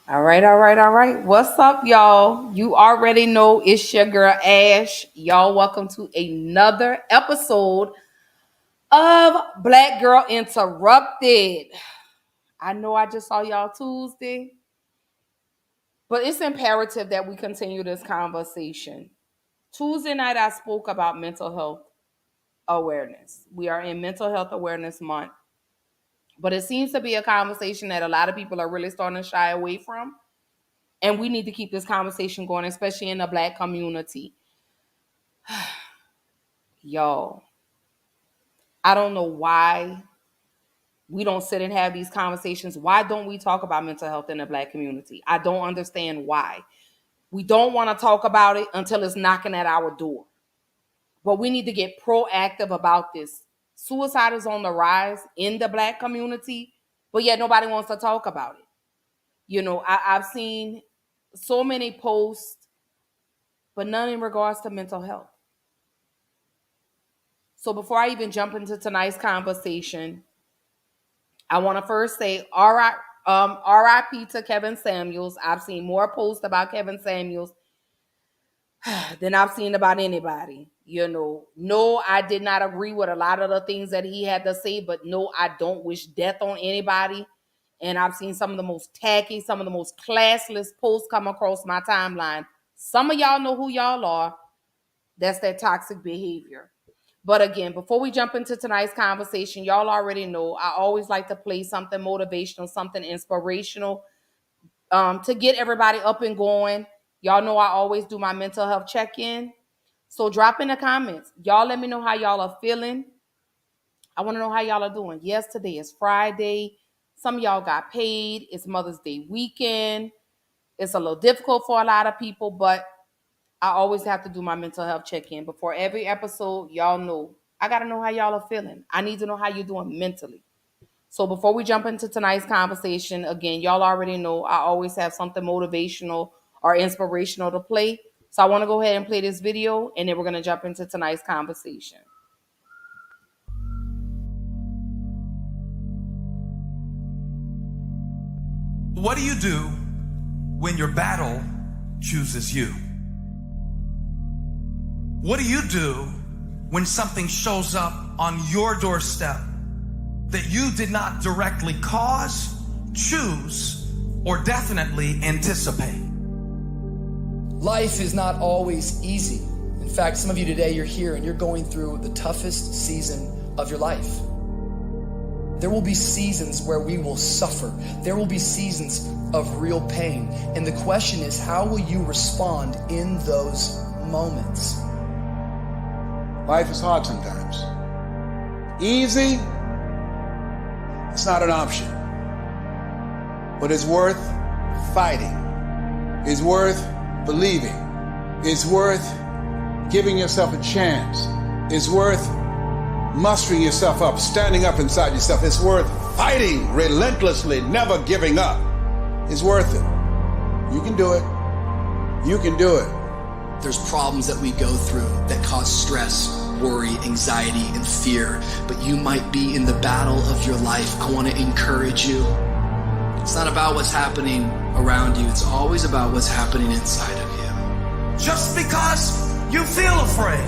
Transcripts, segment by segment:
All right, all right, all right. What's up, y'all? You already know it's your girl Ash. Y'all, welcome to another episode of Black Girl Interrupted. I know I just saw y'all Tuesday, but it's imperative that we continue this conversation. Tuesday night, I spoke about mental health awareness. We are in Mental Health Awareness Month, but it seems to be a conversation that a lot of people are really starting to shy away from. And we need to keep this conversation going, especially in the Black community. Y'all, I don't know why we don't sit and have these conversations. Why don't we talk about mental health in the Black community? I don't understand why. We don't want to talk about it until it's knocking at our door. But we need to get proactive about this. Suicide is on the rise in the Black community, but yet nobody wants to talk about it. You know, I've seen so many posts, but none in regards to mental health. So before I even jump into tonight's conversation, I want to first say RIP to Kevin Samuels. I've seen more posts about Kevin Samuels than I've seen about anybody. You know, no, I did not agree with a lot of the things that he had to say, but no, I don't wish death on anybody. And I've seen some of the most tacky, some of the most classless posts come across my timeline. Some of y'all know who y'all are. That's that toxic behavior. But again, before we jump into tonight's conversation, y'all already know I always like to play something motivational, something inspirational to get everybody up and going. Y'all know I always do my mental health check-in. So drop in the comments. Y'all let me know how y'all are feeling. I want to know how y'all are doing. Yes, today is Friday. Some of y'all got paid. It's Mother's Day weekend. It's a little difficult for a lot of people, but I always have to do my mental health check-in. Before every episode, y'all know, I got to know how y'all are feeling. I need to know how you're doing mentally. So before we jump into tonight's conversation, again, y'all already know I always have something motivational or inspirational to play. So I want to go ahead and play this video, and then we're going to jump into tonight's conversation. What do you do when your battle chooses you? What do you do when something shows up on your doorstep that you did not directly cause, choose, or definitely anticipate? Life is not always easy. In fact, some of you today, you're here and you're going through the toughest season of your life. There will be seasons where we will suffer. There will be seasons of real pain. And the question is, how will you respond in those moments? Life is hard sometimes. Easy, it's not an option. But it's worth fighting. It's worth believing. It's worth giving yourself a chance. It's worth mustering yourself up, standing up inside yourself. It's worth fighting relentlessly, never giving up. It's worth it. You can do it. You can do it. There's problems that we go through that cause stress, worry, anxiety, and fear. But you might be in the battle of your life. I want to encourage you. It's not about what's happening around you. It's always about what's happening inside of you. Just because you feel afraid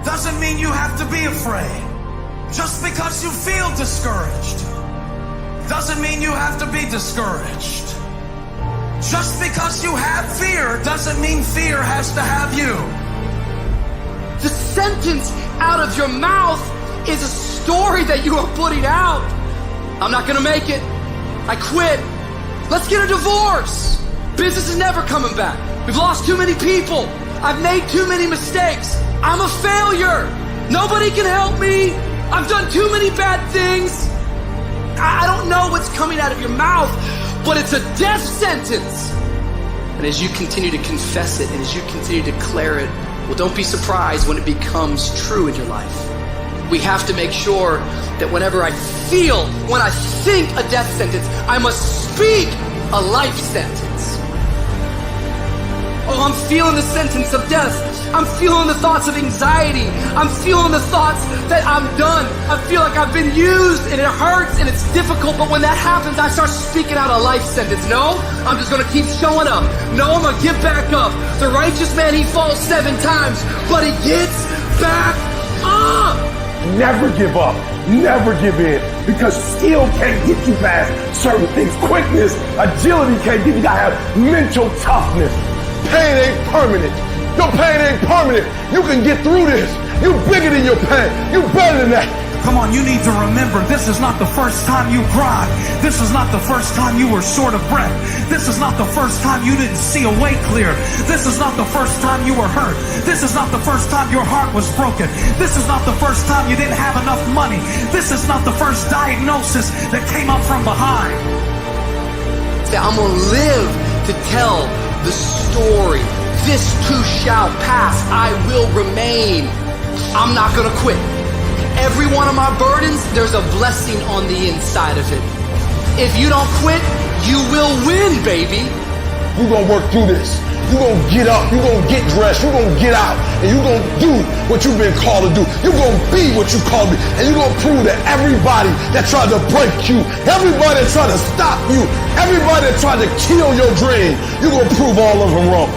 doesn't mean you have to be afraid. Just because you feel discouraged doesn't mean you have to be discouraged. Just because you have fear doesn't mean fear has to have you. The sentence out of your mouth is a story that you are putting out. I'm not gonna make it. I quit. Let's get a divorce. Business is never coming back. We've lost too many people. I've made too many mistakes. I'm a failure. Nobody can help me. I've done too many bad things. I don't know what's coming out of your mouth, but it's a death sentence. And as you continue to confess it and as you continue to declare it, well, don't be surprised when it becomes true in your life. We have to make sure that whenever I think a death sentence, I must speak a life sentence. Oh, I'm feeling the sentence of death. I'm feeling the thoughts of anxiety. I'm feeling the thoughts that I'm done. I feel like I've been used and it hurts and it's difficult. But when that happens, I start speaking out a life sentence. No, I'm just going to keep showing up. No, I'm going to get back up. The righteous man, he falls 7 times, but he gets back up. Never give up. Never give in. Because skill can't get you past certain things. Quickness, agility can't get you. You gotta have mental toughness. Pain ain't permanent. Your pain ain't permanent. You can get through this. You bigger than your pain. You better than that. Come on, you need to remember, this is not the first time you cried. This is not the first time you were short of breath. This is not the first time you didn't see a way clear. This is not the first time you were hurt. This is not the first time your heart was broken. This is not the first time you didn't have enough money. This is not the first diagnosis that came up from behind. I'm going to live to tell the story. This too shall pass. I will remain. I'm not going to quit. Every one of my burdens, there's a blessing on the inside of it. If you don't quit, you will win, baby. You're gonna work through this. You're gonna get up. You're gonna get dressed. You're gonna get out. And you're gonna do what you've been called to do. You're gonna be what you called to be. And you're gonna prove that everybody that tried to break you, everybody that tried to stop you, everybody that tried to kill your dream, you're gonna prove all of them wrong.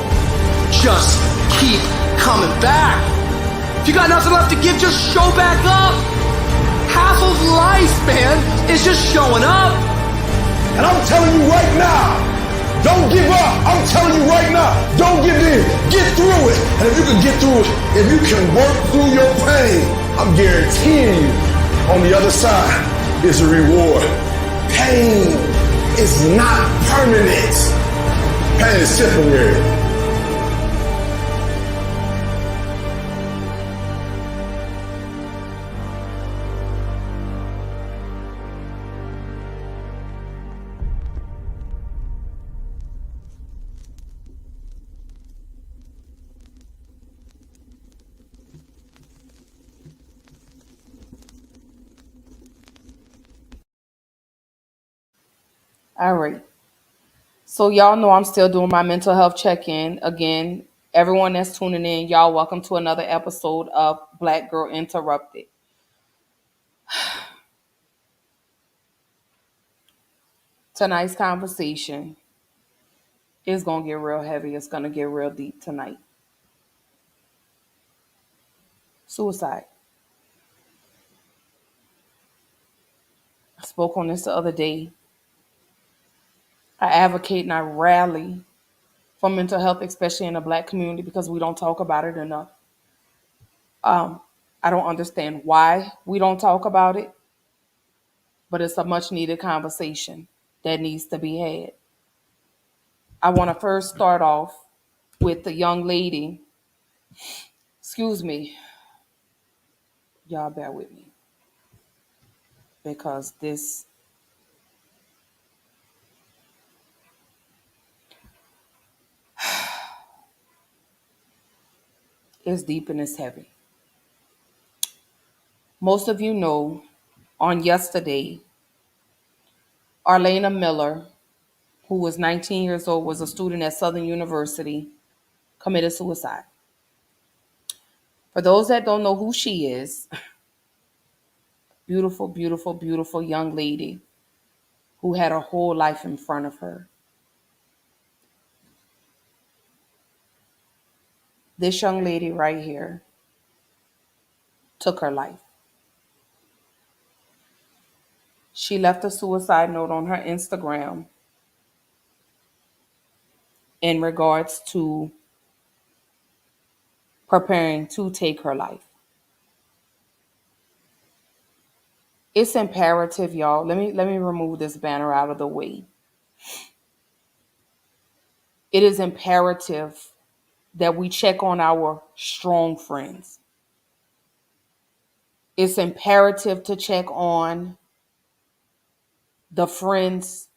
Just keep coming back. If you got nothing left to give, just show back up. Half of life, man, is just showing up. And I'm telling you right now, don't give up. I'm telling you right now, don't give in. Get through it. And if you can get through it, if you can work through your pain, I'm guaranteeing you, on the other side is a reward. Pain is not permanent. Pain is temporary. All right. So y'all know I'm still doing my mental health check-in. Again, everyone that's tuning in, y'all welcome to another episode of Black Girl Interrupted. Tonight's conversation is going to get real heavy. It's going to get real deep tonight. Suicide. I spoke on this the other day. I advocate and I rally for mental health, especially in the Black community, because we don't talk about it enough. I don't understand why we don't talk about it, but it's a much needed conversation that needs to be had. I want to first start off with the young lady. Excuse me. Y'all bear with me, because this is deep and it's heavy. Most of you know, on yesterday, Arlena Miller, who was 19 years old, was a student at Southern University, committed suicide. For those that don't know who she is, beautiful, beautiful, beautiful young lady who had her whole life in front of her. This young lady right here took her life. She left a suicide note on her Instagram in regards to preparing to take her life. It's imperative, y'all. Let me remove this banner out of the way. It is imperative that we check on our strong friends. It's imperative to check on the friends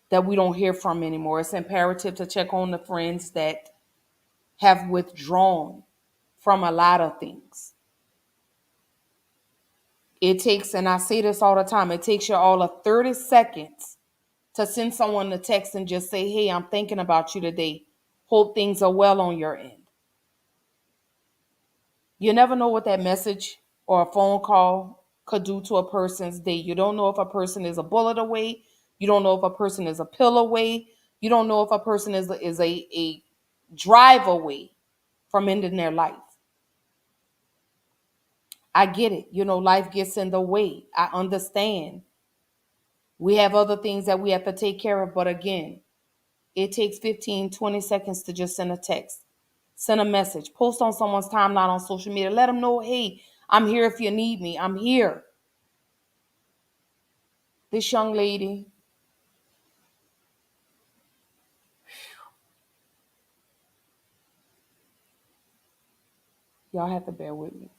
that we don't hear from anymore. It's imperative to check on the friends that have withdrawn from a lot of things. It takes, and I say this all the time, it takes you all of 30 seconds to send someone a text and just say, hey, I'm thinking about you today. Hope things are well on your end. You never know what that message or a phone call could do to a person's day. You don't know if a person is a bullet away. You don't know if a person is a pill away. You don't know if a person is a drive away from ending their life. I get it. Life gets in the way. I understand. We have other things that we have to take care of. But again, it takes 15, 20 seconds to just send a text, send a message, post on someone's timeline on social media. Let them know, hey, I'm here if you need me. I'm here. This young lady, y'all have to bear with me.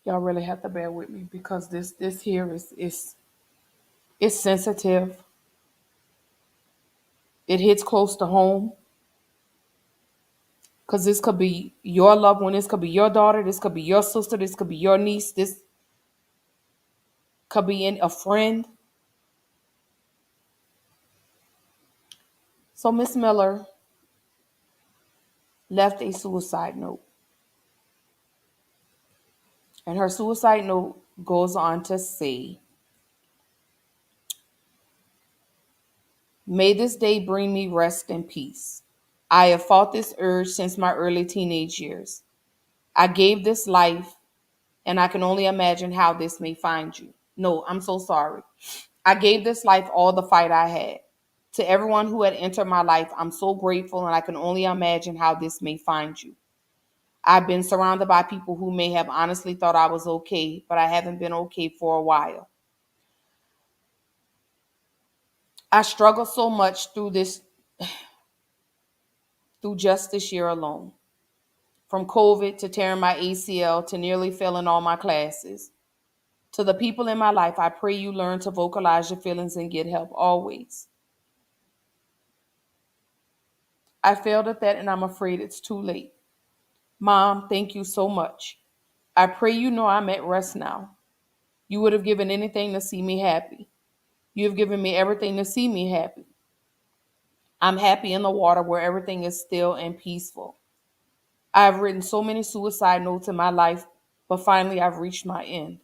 Y'all really have to bear with me because this here is sensitive. It hits close to home because this could be your loved one. This could be your daughter. This could be your sister. This could be your niece. This could be a friend. So Miss Miller left a suicide note. And her suicide note goes on to say, may this day bring me rest and peace. I have fought this urge since my early teenage years. I gave this life, and I can only imagine how this may find you. No, I'm so sorry. I gave this life all the fight I had. To everyone who had entered my life, I'm so grateful, and I can only imagine how this may find you. I've been surrounded by people who may have honestly thought I was okay, but I haven't been okay for a while. I struggled so much through just this year alone. From COVID to tearing my ACL to nearly failing all my classes. To the people in my life, I pray you learn to vocalize your feelings and get help always. I failed at that and I'm afraid it's too late. Mom, thank you so much. I pray you know I'm at rest now. You would have given anything to see me happy. You have given me everything to see me happy. I'm happy in the water where everything is still and peaceful. I have written so many suicide notes in my life, but finally I've reached my end.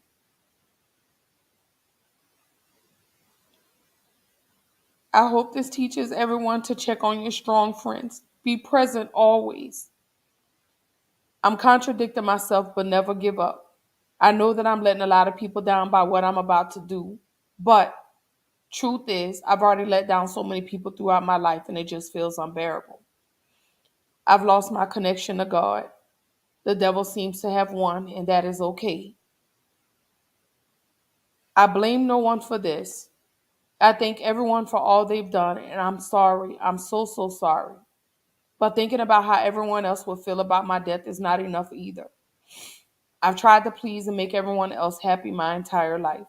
I hope this teaches everyone to check on your strong friends. Be present always. I'm contradicting myself, but never give up. I know that I'm letting a lot of people down by what I'm about to do, but truth is, I've already let down so many people throughout my life and it just feels unbearable. I've lost my connection to God. The devil seems to have won, and that is okay. I blame no one for this. I thank everyone for all they've done, and I'm sorry. I'm so, so sorry. But thinking about how everyone else will feel about my death is not enough either. I've tried to please and make everyone else happy my entire life.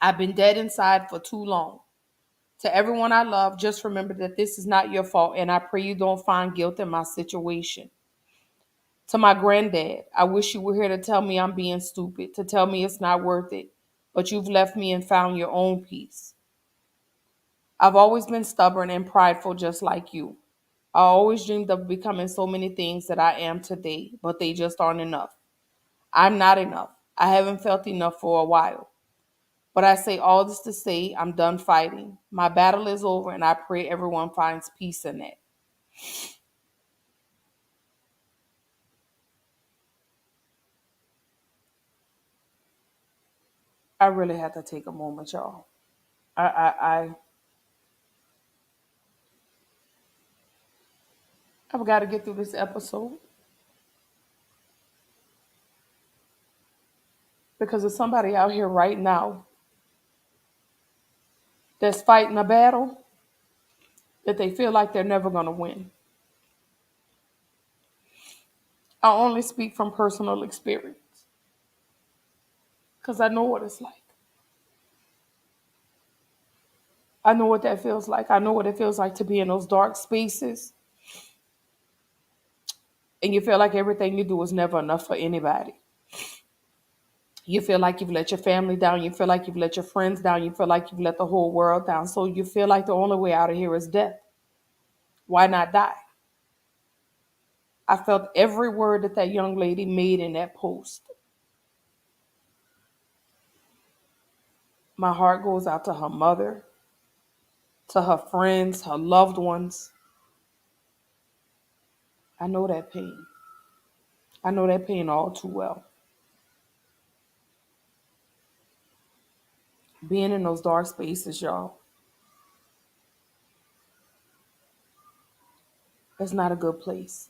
I've been dead inside for too long. To everyone I love, just remember that this is not your fault, and I pray you don't find guilt in my situation. To my granddad, I wish you were here to tell me I'm being stupid, to tell me it's not worth it, but you've left me and found your own peace. I've always been stubborn and prideful just like you. I always dreamed of becoming so many things that I am today, but they just aren't enough. I'm not enough. I haven't felt enough for a while. But I say all this to say I'm done fighting. My battle is over, and I pray everyone finds peace in it. I really had to take a moment, y'all. I've got to get through this episode because there's somebody out here right now that's fighting a battle that they feel like they're never going to win. I only speak from personal experience because I know what it's like. I know what that feels like. I know what it feels like to be in those dark spaces and you feel like everything you do is never enough for anybody. You feel like you've let your family down. You feel like you've let your friends down. You feel like you've let the whole world down. So you feel like the only way out of here is death. Why not die? I felt every word that that young lady made in that post. My heart goes out to her mother, to her friends, her loved ones. I know that pain. I know that pain all too well. Being in those dark spaces, y'all, it's not a good place.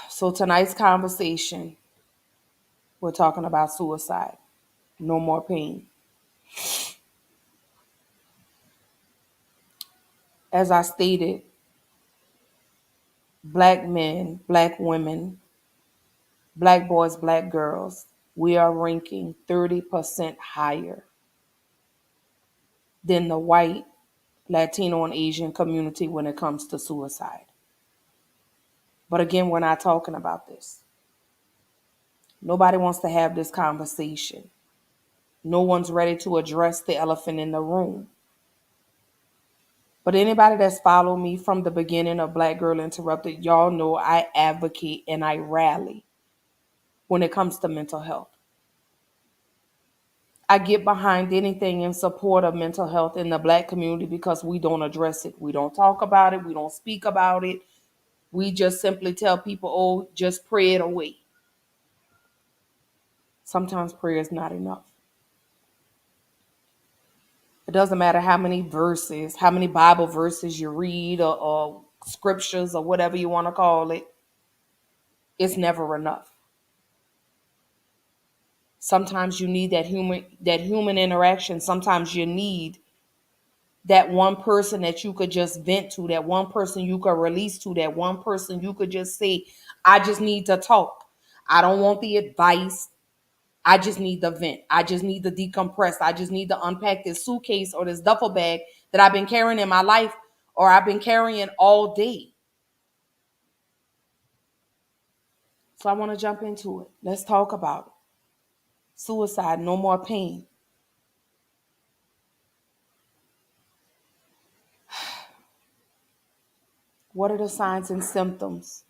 So tonight's conversation, we're talking about suicide. No more pain. As I stated, black men, black women, black boys, black girls, we are ranking 30% higher than the white, Latino, and Asian community when it comes to suicide. But again, we're not talking about this. Nobody wants to have this conversation. No one's ready to address the elephant in the room. But anybody that's followed me from the beginning of Black Girl Interrupted, y'all know I advocate and I rally when it comes to mental health. I get behind anything in support of mental health in the black community because we don't address it. We don't talk about it. We don't speak about it. We just simply tell people, oh, just pray it away. Sometimes prayer is not enough. It doesn't matter how many verses, how many Bible verses you read or scriptures or whatever you want to call it. It's never enough. Sometimes you need that human interaction. Sometimes you need that one person that you could just vent to, that one person you could release to, that one person you could just say, I just need to talk. I don't want the advice. I just need the vent. I just need to decompress. I just need to unpack this suitcase or this duffel bag that I've been carrying in my life or I've been carrying all day. So I want to jump into it. Let's talk about it. Suicide, no more pain. What are the signs and symptoms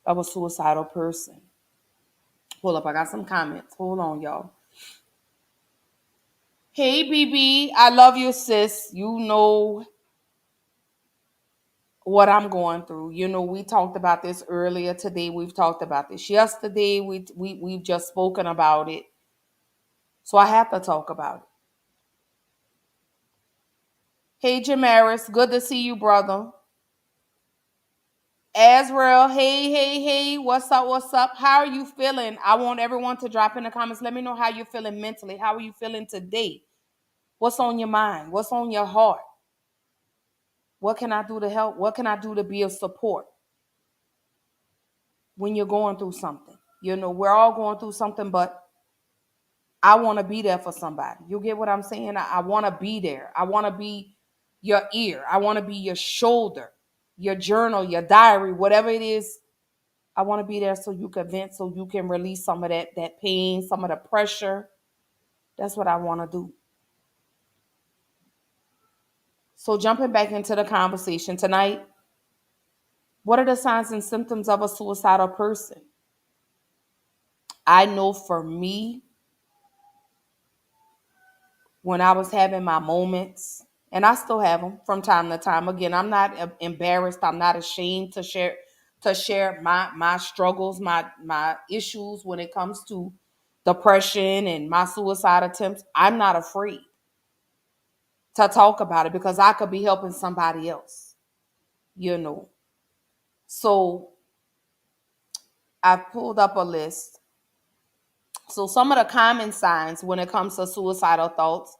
of a suicidal person? Hold up, I got some comments. Hold on, y'all. Hey, BB, I love you, sis. You know what I'm going through. You know, we talked about this earlier today. We've talked about this yesterday. We've just spoken about it. So I have to talk about it. Hey, Jamaris, good to see you, brother. Azrael, hey, what's up, what's up? How are you feeling? I want everyone to drop in the comments. Let me know how you're feeling mentally. How are you feeling today? What's on your mind? What's on your heart? What can I do to help? What can I do to be of support when you're going through something? You know, we're all going through something, but I want to be there for somebody. You get what I'm saying? I want to be there. I want to be your ear. I want to be your shoulder, your journal, your diary, whatever it is. I want to be there so you can vent, so you can release some of that pain, some of the pressure. That's what I want to do. So jumping back into the conversation tonight, what are the signs and symptoms of a suicidal person? I know for me, when I was having my moments, and I still have them from time to time. Again, I'm not embarrassed. I'm not ashamed to share my struggles, my issues when it comes to depression and my suicide attempts. I'm not afraid to talk about it because I could be helping somebody else, you know. So I pulled up a list. So some of the common signs when it comes to suicidal thoughts,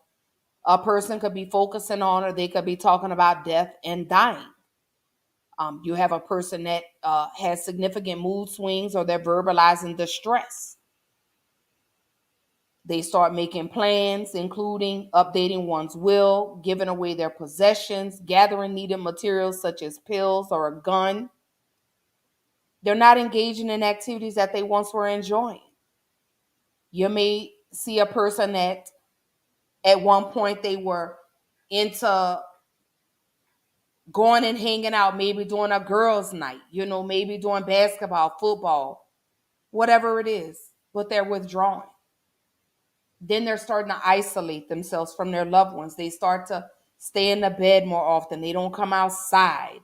a person could be focusing on, or they could be talking about death and dying. You have a person that has significant mood swings, or they're verbalizing distress. They start making plans, including updating one's will, giving away their possessions, gathering needed materials such as pills or a gun. They're not engaging in activities that they once were enjoying. You may see a person that at one point they were into going and hanging out, maybe doing a girls' night, maybe doing basketball, football, whatever it is, but they're withdrawing. Then they're starting to isolate themselves from their loved ones. They start to stay in the bed more often. They don't come outside.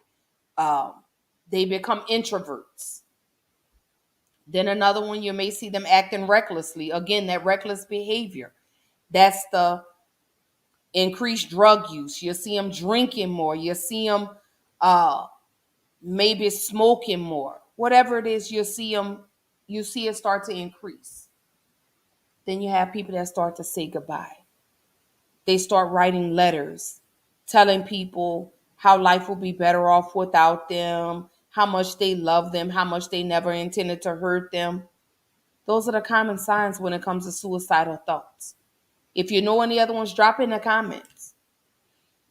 They become introverts. Then another one, you may see them acting recklessly. Again, that reckless behavior. That's the increased drug use. You see them drinking more. You see them maybe smoking more. Whatever it is, you see it start to increase. Then you have people that start to say goodbye. They start writing letters, telling people how life will be better off without them, how much they love them, how much they never intended to hurt them. Those are the common signs when it comes to suicidal thoughts. If you know any other ones, drop in the comments.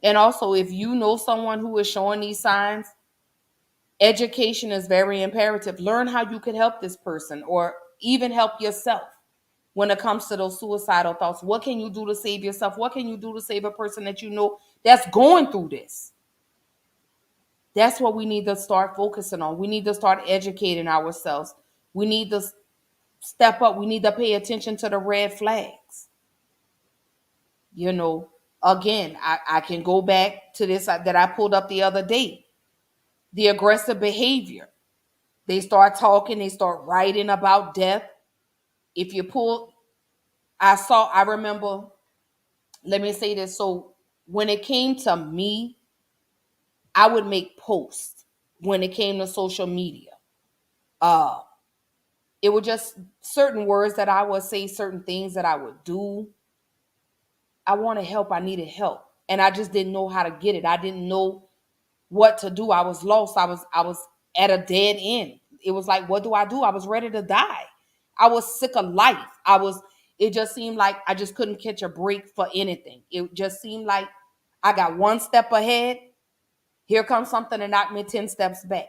And also, if you know someone who is showing these signs, education is very imperative. Learn how you could help this person or even help yourself when it comes to those suicidal thoughts. What can you do to save yourself? What can you do to save a person that you know that's going through this? That's what we need to start focusing on. We need to start educating ourselves. We need to step up. We need to pay attention to the red flags. Again, I can go back to this that I pulled up the other day. The aggressive behavior. They start talking, they start writing about death. If you pull, I remember, let me say this. So when it came to me, I would make posts when it came to social media. It was just certain words that I would say, certain things that I would do. I wanted help. I needed help. And I just didn't know how to get it. I didn't know what to do. I was lost. I was at a dead end. It was like, what do? I was ready to die. I was sick of life. It just seemed like I just couldn't catch a break for anything. It just seemed like I got one step ahead. Here comes something and knocked me 10 steps back.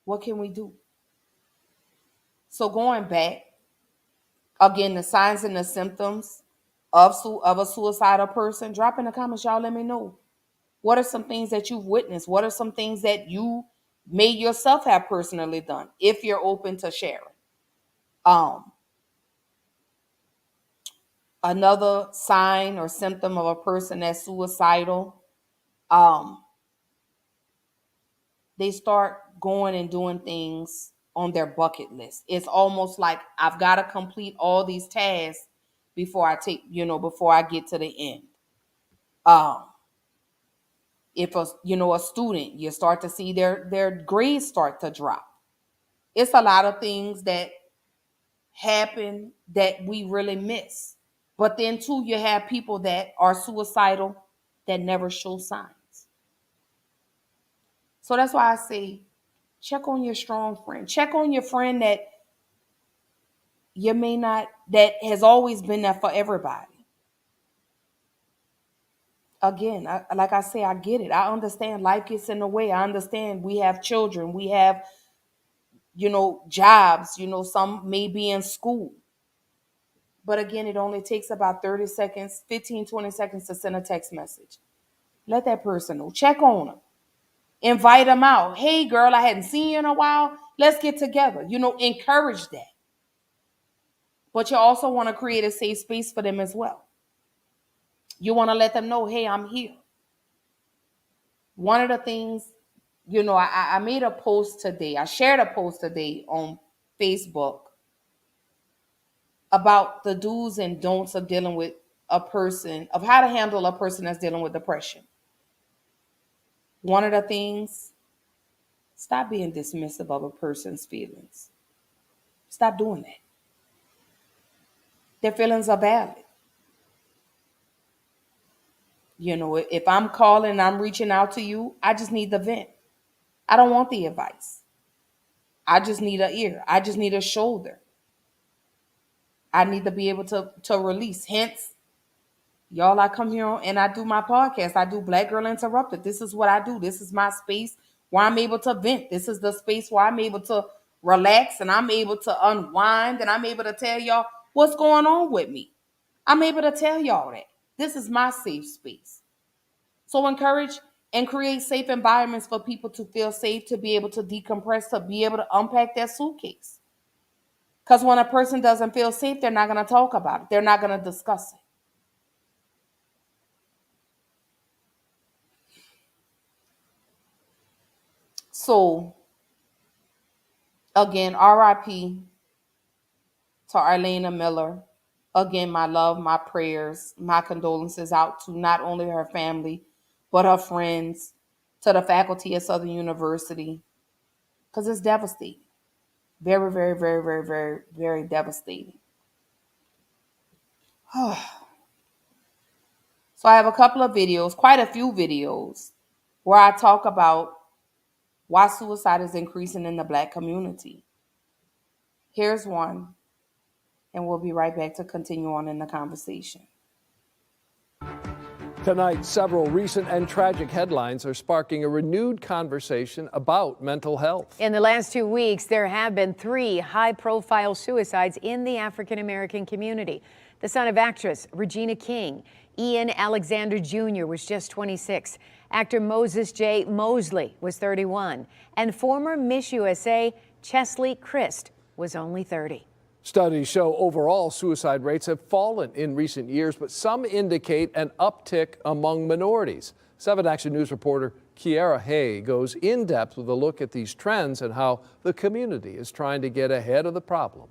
What can we do? So going back, again, the signs and the symptoms of a suicidal person, drop in the comments, y'all. Let me know. What are some things that you've witnessed? What are some things that you may yourself have personally done, if you're open to sharing? Another sign or symptom of a person that's suicidal, they start going and doing things on their bucket list. It's almost like I've got to complete all these tasks before I get to the end. If a student, you start to see their grades start to drop. It's a lot of things that happen that we really miss. But then too, you have people that are suicidal that never show signs. So that's why I say, check on your strong friend. Check on your friend that that has always been there for everybody. Again, like I say, I get it. I understand life gets in the way. I understand we have children. We have, jobs. Some may be in school. But again, it only takes about 30 seconds, 15, 20 seconds to send a text message. Let that person know. Check on them. Invite them out. Hey, girl, I hadn't seen you in a while. Let's get together. Encourage that. But you also want to create a safe space for them as well. You want to let them know, hey, I'm here. One of the things, I made a post today. I shared a post today on Facebook about the do's and don'ts of dealing with a person, of how to handle a person that's dealing with depression. One of the things, stop being dismissive of a person's feelings. Stop doing that. Their feelings are valid. If I'm calling and I'm reaching out to you, I just need the vent. I don't want the advice. I just need an ear. I just need a shoulder. I need to be able to release. Hence, y'all, I come here and I do my podcast. I do Black Girl Interrupted. This is what I do. This is my space where I'm able to vent. This is the space where I'm able to relax and I'm able to unwind and I'm able to tell y'all what's going on with me. I'm able to tell y'all that. This is my safe space. So encourage and create safe environments for people to feel safe, to be able to decompress, to be able to unpack their suitcase. Because when a person doesn't feel safe, they're not going to talk about it. They're not going to discuss it. So, again, RIP to Arlena Miller. Again, my love, my prayers, my condolences out to not only her family, but her friends, to the faculty at Southern University, because it's devastating. Very, very, very, very, very, very devastating. So I have a couple of videos, quite a few videos, where I talk about why suicide is increasing in the Black community. Here's one, and we'll be right back to continue on in the conversation. Tonight, several recent and tragic headlines are sparking a renewed conversation about mental health. In the last 2 weeks, there have been 3 high-profile suicides in the African American community. The son of actress Regina King, Ian Alexander Jr., was just 26. Actor Moses J. Mosley was 31. And former Miss USA Chesley Christ was only 30. Studies show overall suicide rates have fallen in recent years, but some indicate an uptick among minorities. 7 Action News reporter Kiara Hay goes in depth with a look at these trends and how the community is trying to get ahead of the problem.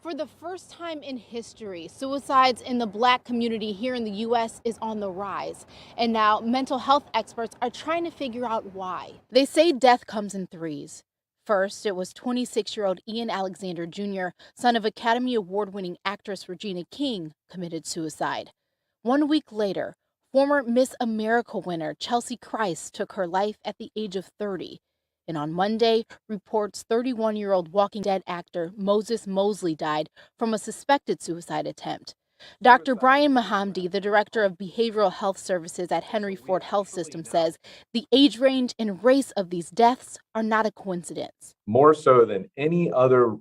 For the first time in history, suicides in the Black community here in the U.S. is on the rise. And now mental health experts are trying to figure out why. They say death comes in threes. First, it was 26-year-old Ian Alexander Jr., son of Academy Award-winning actress Regina King, committed suicide. 1 week later, former Miss America winner Chelsea Christ took her life at the age of 30. And on Monday, reports 31-year-old Walking Dead actor Moses Mosley died from a suspected suicide attempt. Dr. Brian Mahamdi, the director of behavioral health services at Henry Ford Health System, says the age range and race of these deaths are not a coincidence. More so than any other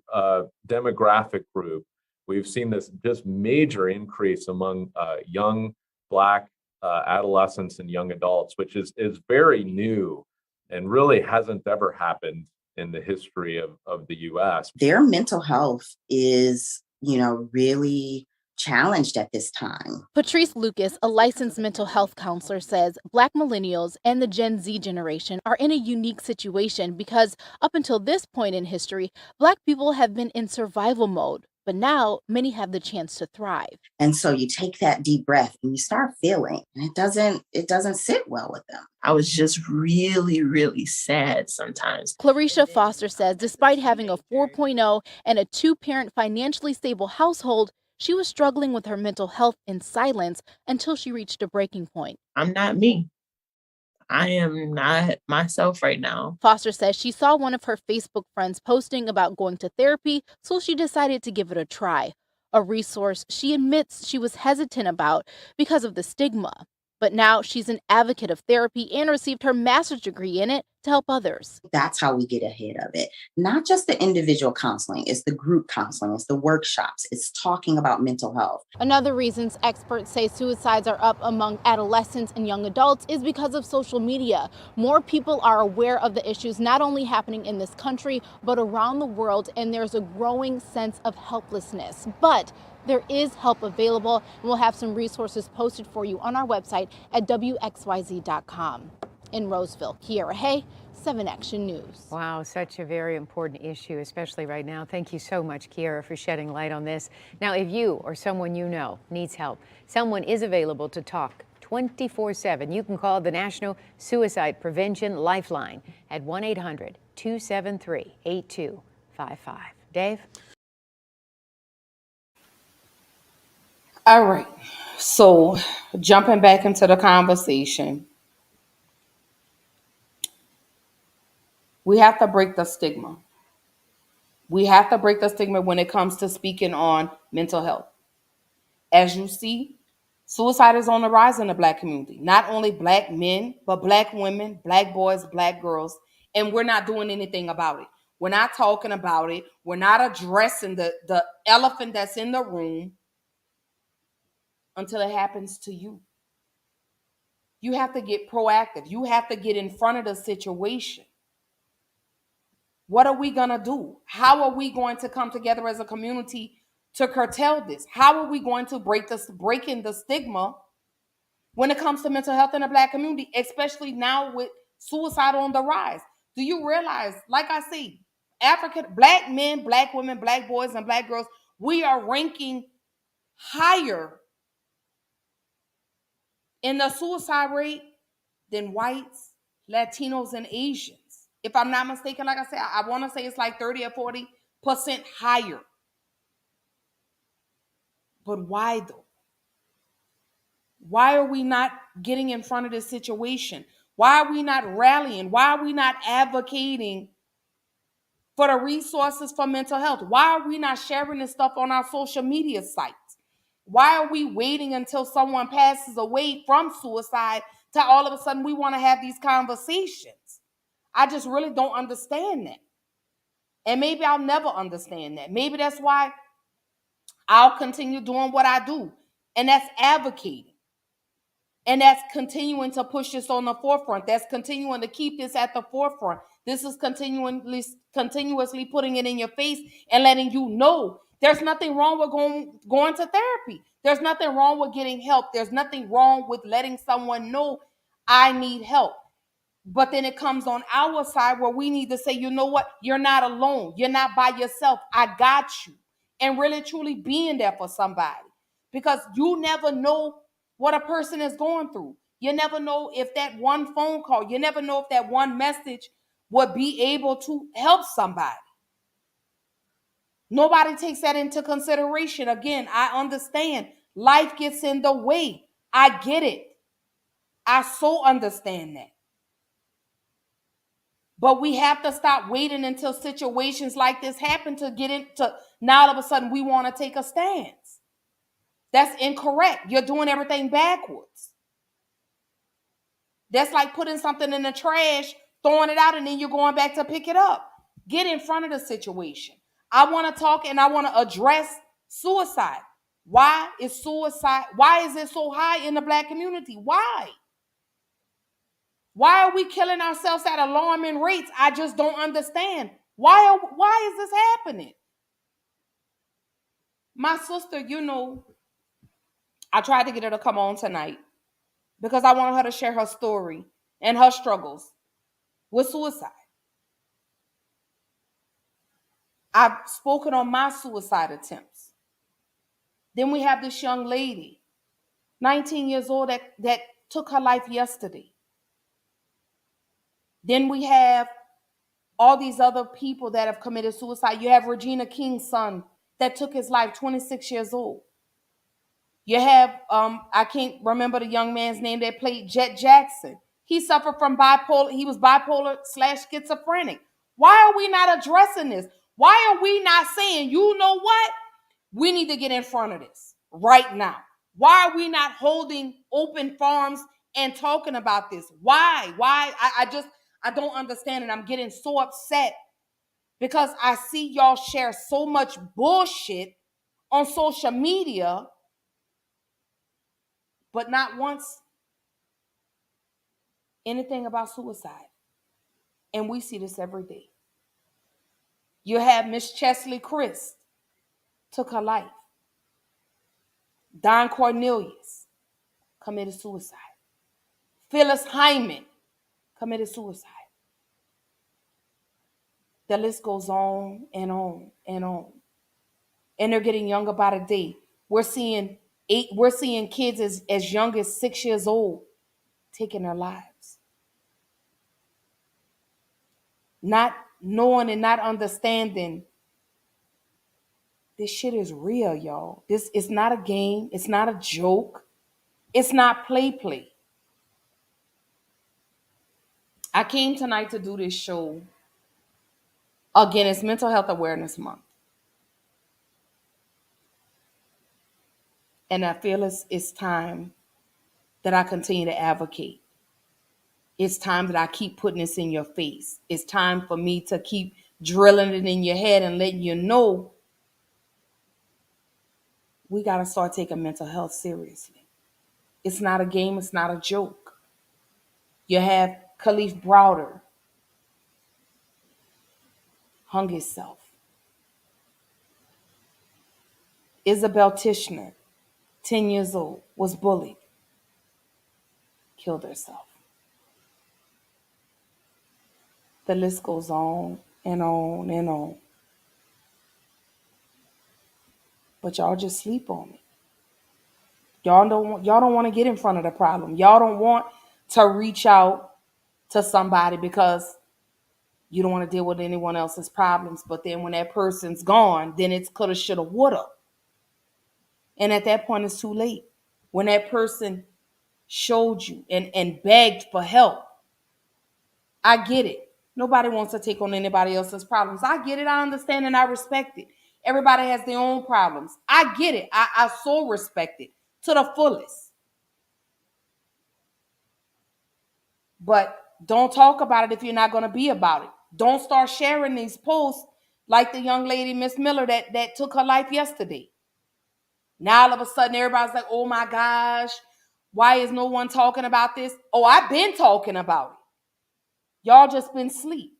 demographic group, we've seen this just major increase among young Black adolescents and young adults, which is very new and really hasn't ever happened in the history of the U.S. Their mental health is, really challenged at this time. Patrice Lucas, a licensed mental health counselor, says Black millennials and the Gen Z generation are in a unique situation because up until this point in history, Black people have been in survival mode. But now many have the chance to thrive. And so you take that deep breath and you start feeling, and it doesn't sit well with them. I was just really, really sad sometimes. Clarisha Foster says despite having a 4.0 and a 2-parent financially stable household, she was struggling with her mental health in silence until she reached a breaking point. I'm not me. I am not myself right now. Foster says she saw one of her Facebook friends posting about going to therapy, so she decided to give it a try. A resource she admits she was hesitant about because of the stigma. But now she's an advocate of therapy and received her master's degree in it to help others. That's how we get ahead of it. Not just the individual counseling, it's the group counseling, it's the workshops, it's talking about mental health. Another reason experts say suicides are up among adolescents and young adults is because of social media. More people are aware of the issues not only happening in this country, but around the world, and there's a growing sense of helplessness. But there is help available, and we'll have some resources posted for you on our website at WXYZ.com. In Roseville, Kiara Hay, 7 Action News. Wow, such a very important issue, especially right now. Thank you so much, Kiara, for shedding light on this. Now, if you or someone you know needs help, someone is available to talk 24/7. You can call the National Suicide Prevention Lifeline at 1-800-273-8255. Dave? All right. So, jumping back into the conversation, we have to break the stigma. We have to break the stigma when it comes to speaking on mental health. As you see, suicide is on the rise in the Black community. Not only Black men, but Black women, Black boys, Black girls, and we're not doing anything about it. We're not talking about it. We're not addressing the elephant that's in the room until it happens to you. You have to get proactive. You have to get in front of the situation. What are we going to do? How are we going to come together as a community to curtail this? How are we going to break in the stigma when it comes to mental health in the Black community, especially now with suicide on the rise? Do you realize, like I say, Black men, Black women, Black boys, and Black girls, we are ranking higher in the suicide rate than whites, Latinos, and Asians. If I'm not mistaken, like I said, I want to say it's like 30 or 40% higher. But why though? Why are we not getting in front of this situation? Why are we not rallying? Why are we not advocating for the resources for mental health? Why are we not sharing this stuff on our social media sites? Why are we waiting until someone passes away from suicide to all of a sudden we want to have these conversations? I just really don't understand that. And maybe I'll never understand that. Maybe that's why I'll continue doing what I do. And that's advocating. And that's continuing to push this on the forefront. That's continuing to keep this at the forefront. This is continuously putting it in your face and letting you know there's nothing wrong with going to therapy. There's nothing wrong with getting help. There's nothing wrong with letting someone know I need help. But then it comes on our side where we need to say, you know what? You're not alone. You're not by yourself. I got you. And really, truly being there for somebody. Because you never know what a person is going through. You never know if that one phone call, you never know if that one message would be able to help somebody. Nobody takes that into consideration. Again, I understand life gets in the way. I get it. I so understand that. But we have to stop waiting until situations like this happen to get into. Now all of a sudden we want to take a stance. That's incorrect. You're doing everything backwards. That's like putting something in the trash, throwing it out, and then you're going back to pick it up. Get in front of the situation. I want to talk and I want to address suicide. Why is it so high in the Black community? Why? Why are we killing ourselves at alarming rates? I just don't understand. Why is this happening? My sister, I tried to get her to come on tonight because I wanted her to share her story and her struggles with suicide. I've spoken on my suicide attempts. Then we have this young lady, 19 years old, that took her life yesterday. Then we have all these other people that have committed suicide. You have Regina King's son that took his life, 26 years old. You have, I can't remember the young man's name that played Jet Jackson. He suffered from bipolar. He was bipolar/schizophrenic. Why are we not addressing this? Why are we not saying, you know what? We need to get in front of this right now. Why are we not holding open forums and talking about this? Why? I don't understand, and I'm getting so upset because I see y'all share so much bullshit on social media, but not once anything about suicide. And we see this every day. You have Miss Chesley Christ took her life. Don Cornelius committed suicide. Phyllis Hyman committed suicide. The list goes on and on and on. And they're getting younger by the day. We're seeing kids as young as 6 years old taking their lives. Not knowing and not understanding this shit is real, y'all. This is not a game. It's not a joke. It's not play. I came tonight to do this show. Again, it's Mental Health Awareness Month. And I feel it's time that I continue to advocate. It's time that I keep putting this in your face. It's time for me to keep drilling it in your head and letting you know we got to start taking mental health seriously. It's not a game. It's not a joke. You have Khalif Browder hung himself. Isabel Tishner, 10 years old, was bullied, killed herself. The list goes on and on and on. But y'all just sleep on it. Y'all don't want to get in front of the problem. Y'all don't want to reach out to somebody because you don't want to deal with anyone else's problems. But then when that person's gone, then it's coulda, shoulda, woulda. And at that point, it's too late. When that person showed you and begged for help, I get it. Nobody wants to take on anybody else's problems. I get it. I understand and I respect it. Everybody has their own problems. I get it. I so respect it to the fullest. But don't talk about it if you're not going to be about it. Don't start sharing these posts like the young lady, Miss Miller, that took her life yesterday. Now all of a sudden everybody's like, oh my gosh, why is no one talking about this? Oh, I've been talking about it. Y'all just been asleep.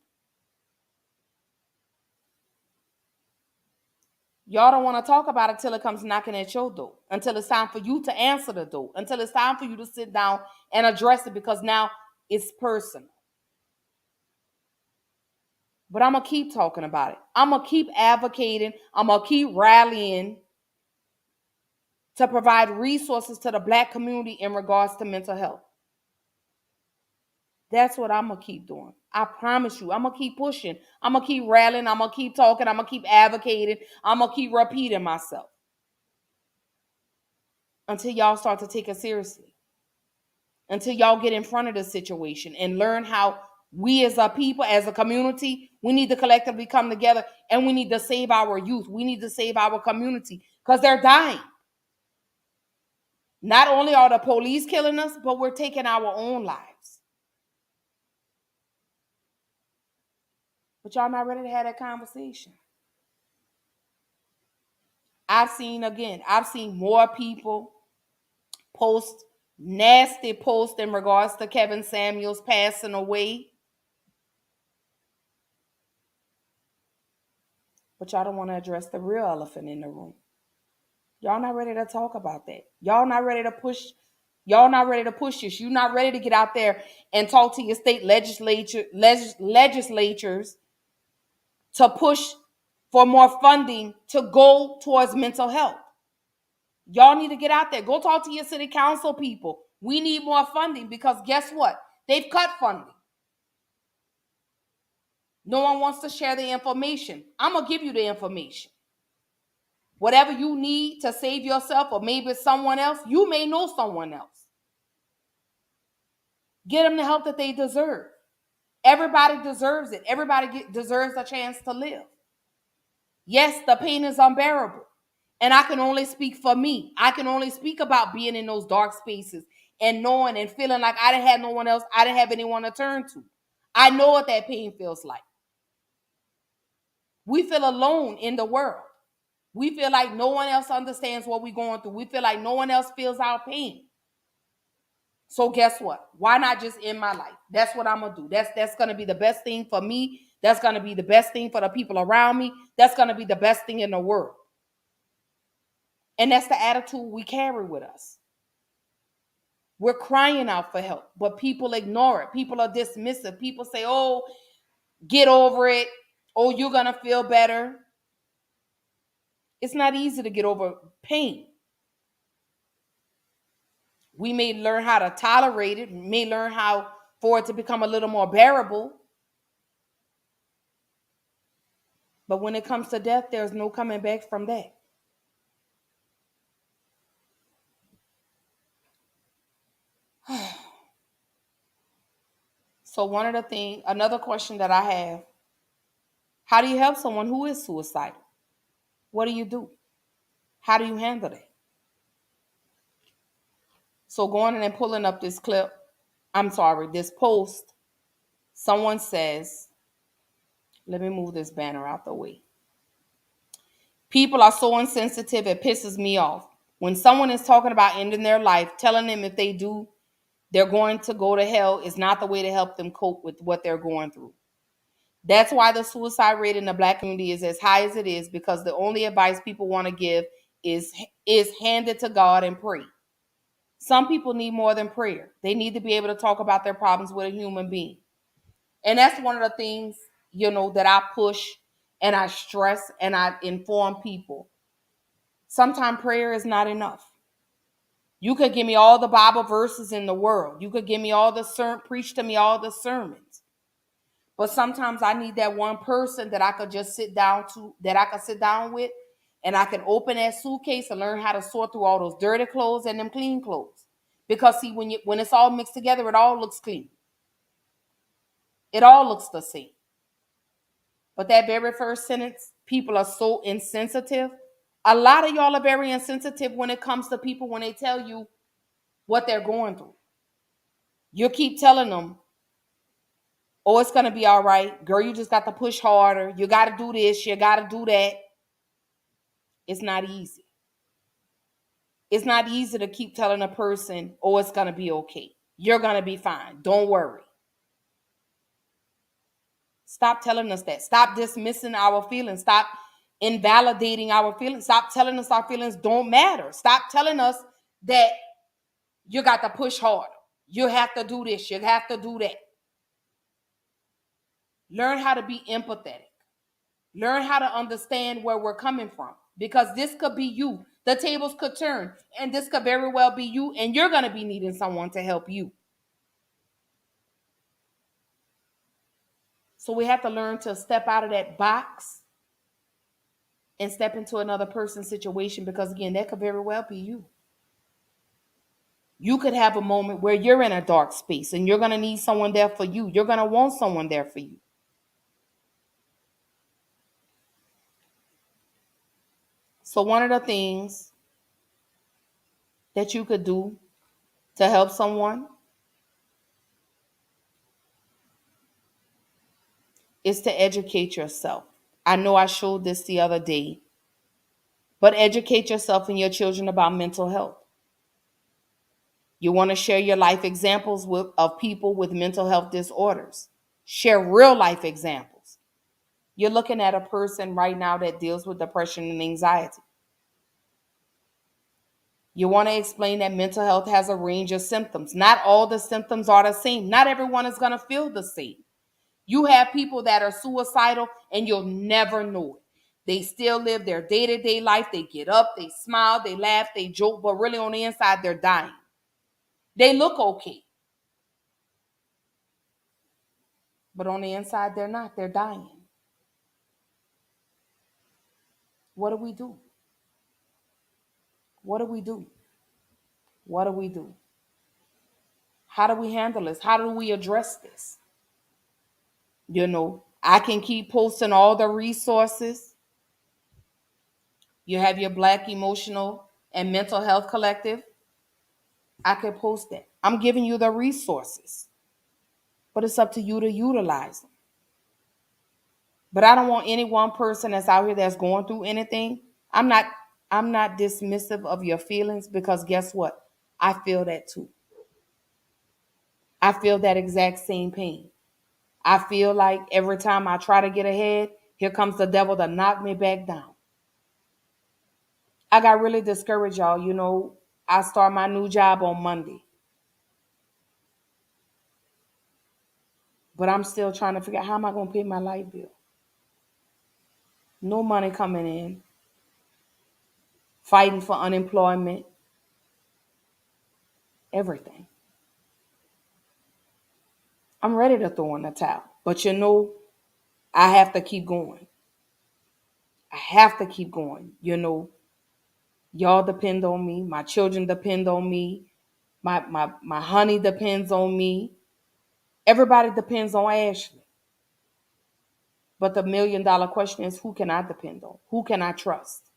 Y'all don't want to talk about it till it comes knocking at your door, until it's time for you to answer the door, until it's time for you to sit down and address it, because now it's personal. But I'm going to keep talking about it. I'm going to keep advocating. I'm going to keep rallying to provide resources to the Black community in regards to mental health. That's what I'm going to keep doing. I promise you, I'm going to keep pushing. I'm going to keep rallying. I'm going to keep talking. I'm going to keep advocating. I'm going to keep repeating myself until y'all start to take it seriously. Until y'all get in front of the situation and learn how we as a people, as a community, we need to collectively come together and we need to save our youth. We need to save our community because they're dying. Not only are the police killing us, but we're taking our own lives. But y'all not ready to have that conversation. I've seen more people post nasty posts in regards to Kevin Samuels passing away. But y'all don't want to address the real elephant in the room. Y'all not ready to talk about that. Y'all not ready to push this. You're not ready to get out there and talk to your state legislatures to push for more funding to go towards mental health. Y'all need to get out there. Go talk to your city council people. We need more funding because guess what? They've cut funding. No one wants to share the information. I'm going to give you the information. Whatever you need to save yourself or maybe someone else, you may know someone else. Get them the help that they deserve. Everybody deserves it. Everybody deserves a chance to live. Yes, the pain is unbearable. And I can only speak for me. I can only speak about being in those dark spaces and knowing and feeling like I didn't have no one else. I didn't have anyone to turn to. I know what that pain feels like. We feel alone in the world. We feel like no one else understands what we're going through. We feel like no one else feels our pain. So guess what? Why not just end my life? That's what I'm going to do. That's going to be the best thing for me. That's going to be the best thing for the people around me. That's going to be the best thing in the world. And that's the attitude we carry with us. We're crying out for help, but people ignore it. People are dismissive. People say, oh, get over it. Oh, you're going to feel better. It's not easy to get over pain. We may learn how to tolerate it, may learn how for it to become a little more bearable. But when it comes to death, there's no coming back from that. So another question that I have, how do you help someone who is suicidal? What do you do? How do you handle that? So going in and pulling up this clip, this post, someone says, let me move this banner out the way. People are so insensitive, it pisses me off. When someone is talking about ending their life, telling them if they do, they're going to go to hell is not the way to help them cope with what they're going through. That's why the suicide rate in the Black community is as high as it is, because the only advice people want to give is hand it to God and pray. Some people need more than prayer. They need to be able to talk about their problems with a human being. And that's one of the things, that I push and I stress and I inform people. Sometimes prayer is not enough. You could give me all the Bible verses in the world. You could give me preach to me all the sermons. But sometimes I need that one person that I could just sit down with, and I can open that suitcase and learn how to sort through all those dirty clothes and them clean clothes. Because see, when it's all mixed together, it all looks clean. It all looks the same. But that very first sentence, people are so insensitive. A lot of y'all are very insensitive when it comes to people when they tell you what they're going through. You keep telling them, oh, it's going to be all right. Girl, you just got to push harder. You got to do this. You got to do that. It's not easy. It's not easy to keep telling a person, oh, it's going to be okay. You're going to be fine. Don't worry. Stop telling us that. Stop dismissing our feelings. Stop invalidating our feelings. Stop telling us our feelings don't matter. Stop telling us that you got to push harder. You have to do this. You have to do that. Learn how to be empathetic. Learn how to understand where we're coming from, because this could be you. The tables could turn, and this could very well be you, and you're going to be needing someone to help you. So we have to learn to step out of that box and step into another person's situation, because, again, that could very well be you. You could have a moment where you're in a dark space and you're going to need someone there for you. You're going to want someone there for you. So one of the things that you could do to help someone is to educate yourself. I know I showed this the other day, but educate yourself and your children about mental health. You want to share your life examples of people with mental health disorders. Share real life examples. You're looking at a person right now that deals with depression and anxiety. You want to explain that mental health has a range of symptoms. Not all the symptoms are the same. Not everyone is going to feel the same. You have people that are suicidal and you'll never know it. They still live their day-to-day life. They get up, they smile, they laugh, they joke, but really on the inside, they're dying. They look okay. But on the inside, they're not. They're dying. What do we do? What do we do? What do we do? How do we handle this? How do we address this? I can keep posting all the resources. You have your Black Emotional and Mental Health Collective. I could post that. I'm giving you the resources, but it's up to you to utilize them. But I don't want any one person that's out here that's going through anything. I'm not dismissive of your feelings, because guess what? I feel that too. I feel that exact same pain. I feel like every time I try to get ahead, here comes the devil to knock me back down. I got really discouraged, y'all. I start my new job on Monday. But I'm still trying to figure out, how am I going to pay my light bill? No money coming in. Fighting for unemployment. Everything. I'm ready to throw in the towel. But I have to keep going. I have to keep going. Y'all depend on me. My children depend on me. My honey depends on me. Everybody depends on Ashley. But the $1 million question is, who can I depend on? Who can I trust?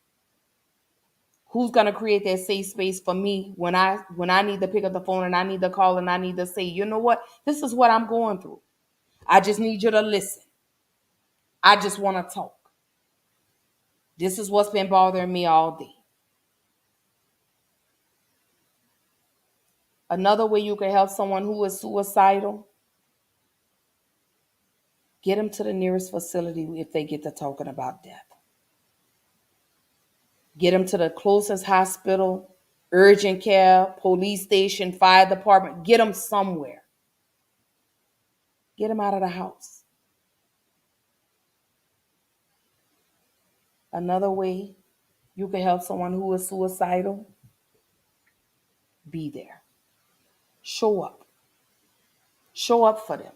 Who's going to create that safe space for me when I need to pick up the phone and I need to call and I need to say, you know what? This is what I'm going through. I just need you to listen. I just want to talk. This is what's been bothering me all day. Another way you can help someone who is suicidal, get them to the nearest facility if they get to talking about death. Get them to the closest hospital, urgent care, police station, fire department. Get them somewhere. Get them out of the house. Another way you can help someone who is suicidal, be there. Show up. Show up for them.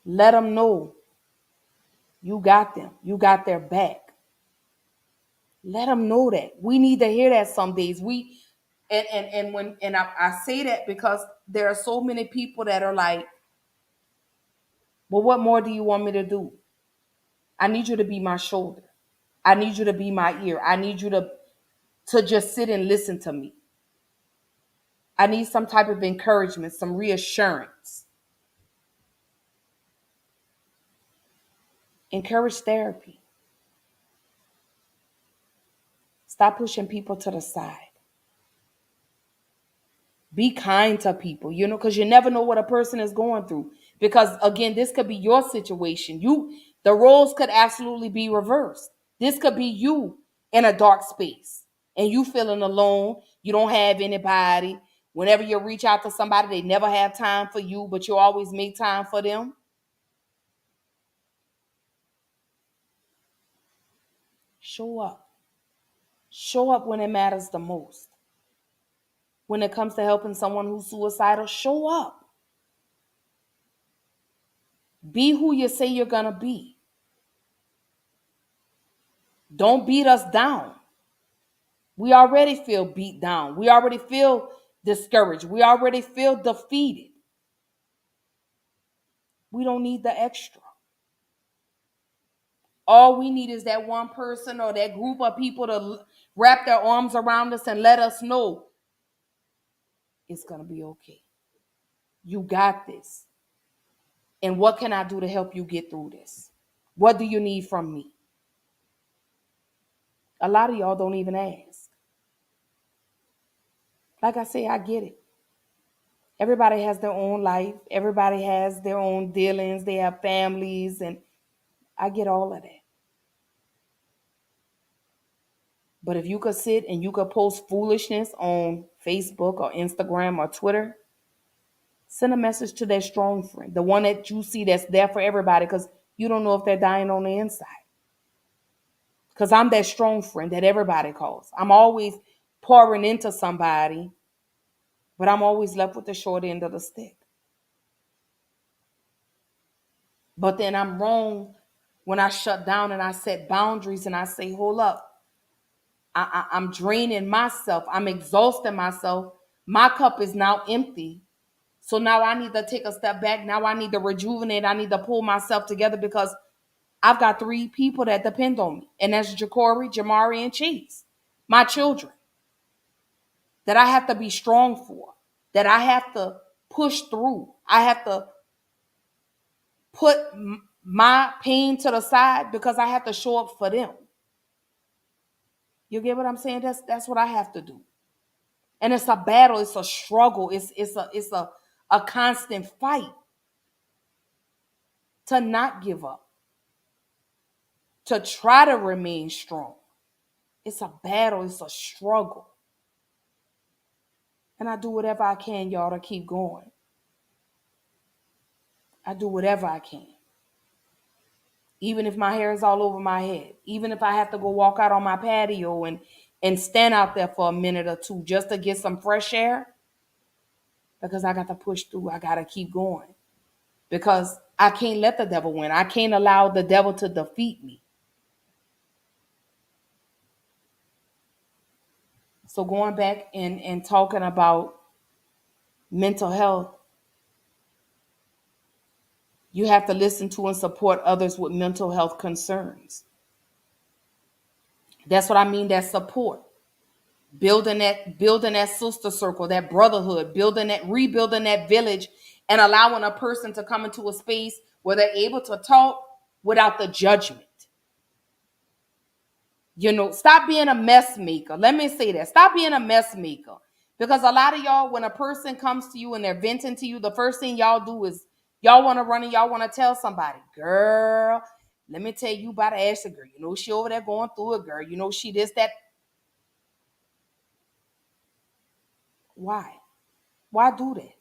Let them know you got them. You got their back. Let them know that. We need to hear that some days. I say that because there are so many people that are like, well, what more do you want me to do? I need you to be my shoulder. I need you to be my ear. I need you to just sit and listen to me. I need some type of encouragement, some reassurance. Encourage therapy. Stop pushing people to the side. Be kind to people, because you never know what a person is going through. Because again, this could be your situation. The roles could absolutely be reversed. This could be you in a dark space and you feeling alone. You don't have anybody. Whenever you reach out to somebody, they never have time for you, but you always make time for them. Show up. Show up when it matters the most. When it comes to helping someone who's suicidal, show up. Be who you say you're going to be. Don't beat us down. We already feel beat down. We already feel discouraged. We already feel defeated. We don't need the extra. All we need is that one person or that group of people to wrap their arms around us and let us know it's going to be okay. You got this. And what can I do to help you get through this? What do you need from me? A lot of y'all don't even ask. Like I say, I get it. Everybody has their own life. Everybody has their own dealings. They have families, and I get all of that. But if you could sit and you could post foolishness on Facebook or Instagram or Twitter, send a message to that strong friend, the one that you see that's there for everybody, because you don't know if they're dying on the inside. Because I'm that strong friend that everybody calls. I'm always pouring into somebody, but I'm always left with the short end of the stick. But then I'm wrong when I shut down and I set boundaries and I say, hold up. I'm draining myself. I'm exhausting myself. My cup is now empty. So now I need to take a step back. Now I need to rejuvenate. I need to pull myself together because I've got 3 people that depend on me. And that's Jacory, Jamari, and Chase. My children. That I have to be strong for. That I have to push through. I have to put my pain to the side because I have to show up for them. You get what I'm saying? That's what I have to do. And it's a battle. It's a struggle. It's a constant fight to not give up, to try to remain strong. It's a battle. It's a struggle. And I do whatever I can, y'all, to keep going. I do whatever I can. Even if my hair is all over my head. Even if I have to go walk out on my patio and stand out there for a minute or two just to get some fresh air. Because I got to push through. I got to keep going. Because I can't let the devil win. I can't allow the devil to defeat me. So going back and talking about mental health, you have to listen to and support others with mental health concerns. That's what I mean, that support. Building that sister circle, that brotherhood, rebuilding that village, and allowing a person to come into a space where they're able to talk without the judgment. Stop being a mess maker. Let me say that. Stop being a mess maker. Because a lot of y'all, when a person comes to you and they're venting to you, the first thing y'all do is y'all want to run and y'all want to tell somebody, girl, let me tell you about Ashley, girl. She over there going through it, girl. She this, that. Why? Why do that?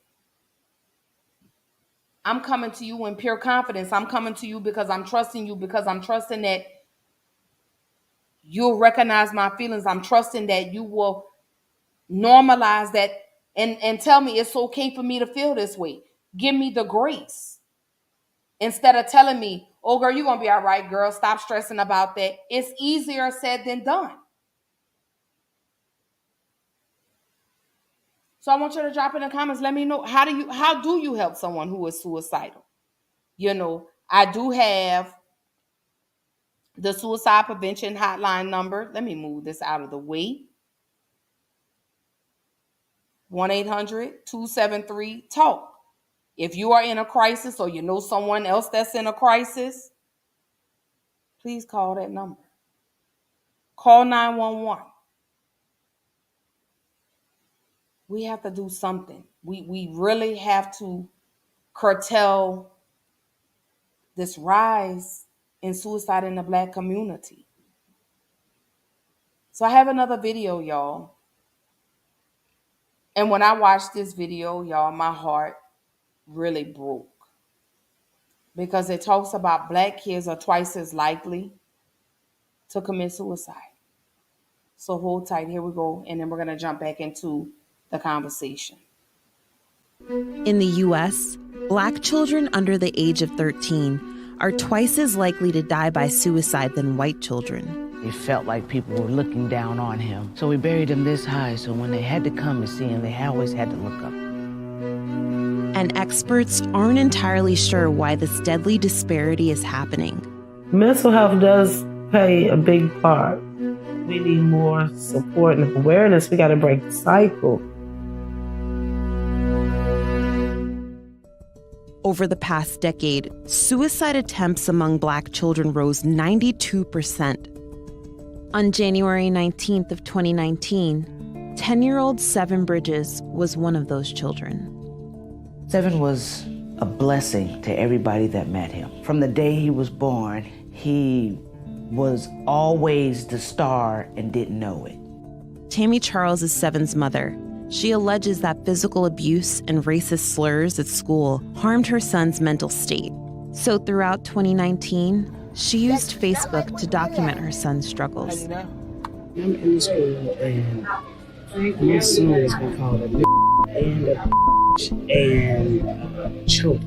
I'm coming to you in pure confidence. I'm coming to you because I'm trusting you, because I'm trusting that you'll recognize my feelings. I'm trusting that you will normalize that and tell me it's okay for me to feel this way. Give me the grace. Instead of telling me, oh, girl, you're going to be all right, girl. Stop stressing about that. It's easier said than done. So I want you to drop in the comments. Let me know, how do you help someone who is suicidal? I do have the suicide prevention hotline number. Let me move this out of the way. 1-800-273-TALK. If you are in a crisis or you know someone else that's in a crisis, please call that number. Call 911. We have to do something. We really have to curtail this rise in suicide in the Black community. So I have another video, y'all. And when I watched this video, y'all, my heart really broke. Because it talks about Black kids are twice as likely to commit suicide. So hold tight. Here we go. And then we're going to jump back into the conversation. In the U.S., Black children under the age of 13 are twice as likely to die by suicide than white children. It felt like people were looking down on him. So we buried him this high, so when they had to come and see him, they always had to look up. And experts aren't entirely sure why this deadly disparity is happening. Mental health does play a big part. We need more support and awareness. We got to break the cycle. Over the past decade, suicide attempts among Black children rose 92%. On January 19th of 2019, 10-year-old Seven Bridges was one of those children. Seven was a blessing to everybody that met him. From the day he was born, he was always the star and didn't know it. Tammy Charles is Seven's mother. She alleges that physical abuse and racist slurs at school harmed her son's mental state. So throughout 2019, she used Facebook to document her son's struggles. I'm in school and my son has been called a and a and choke.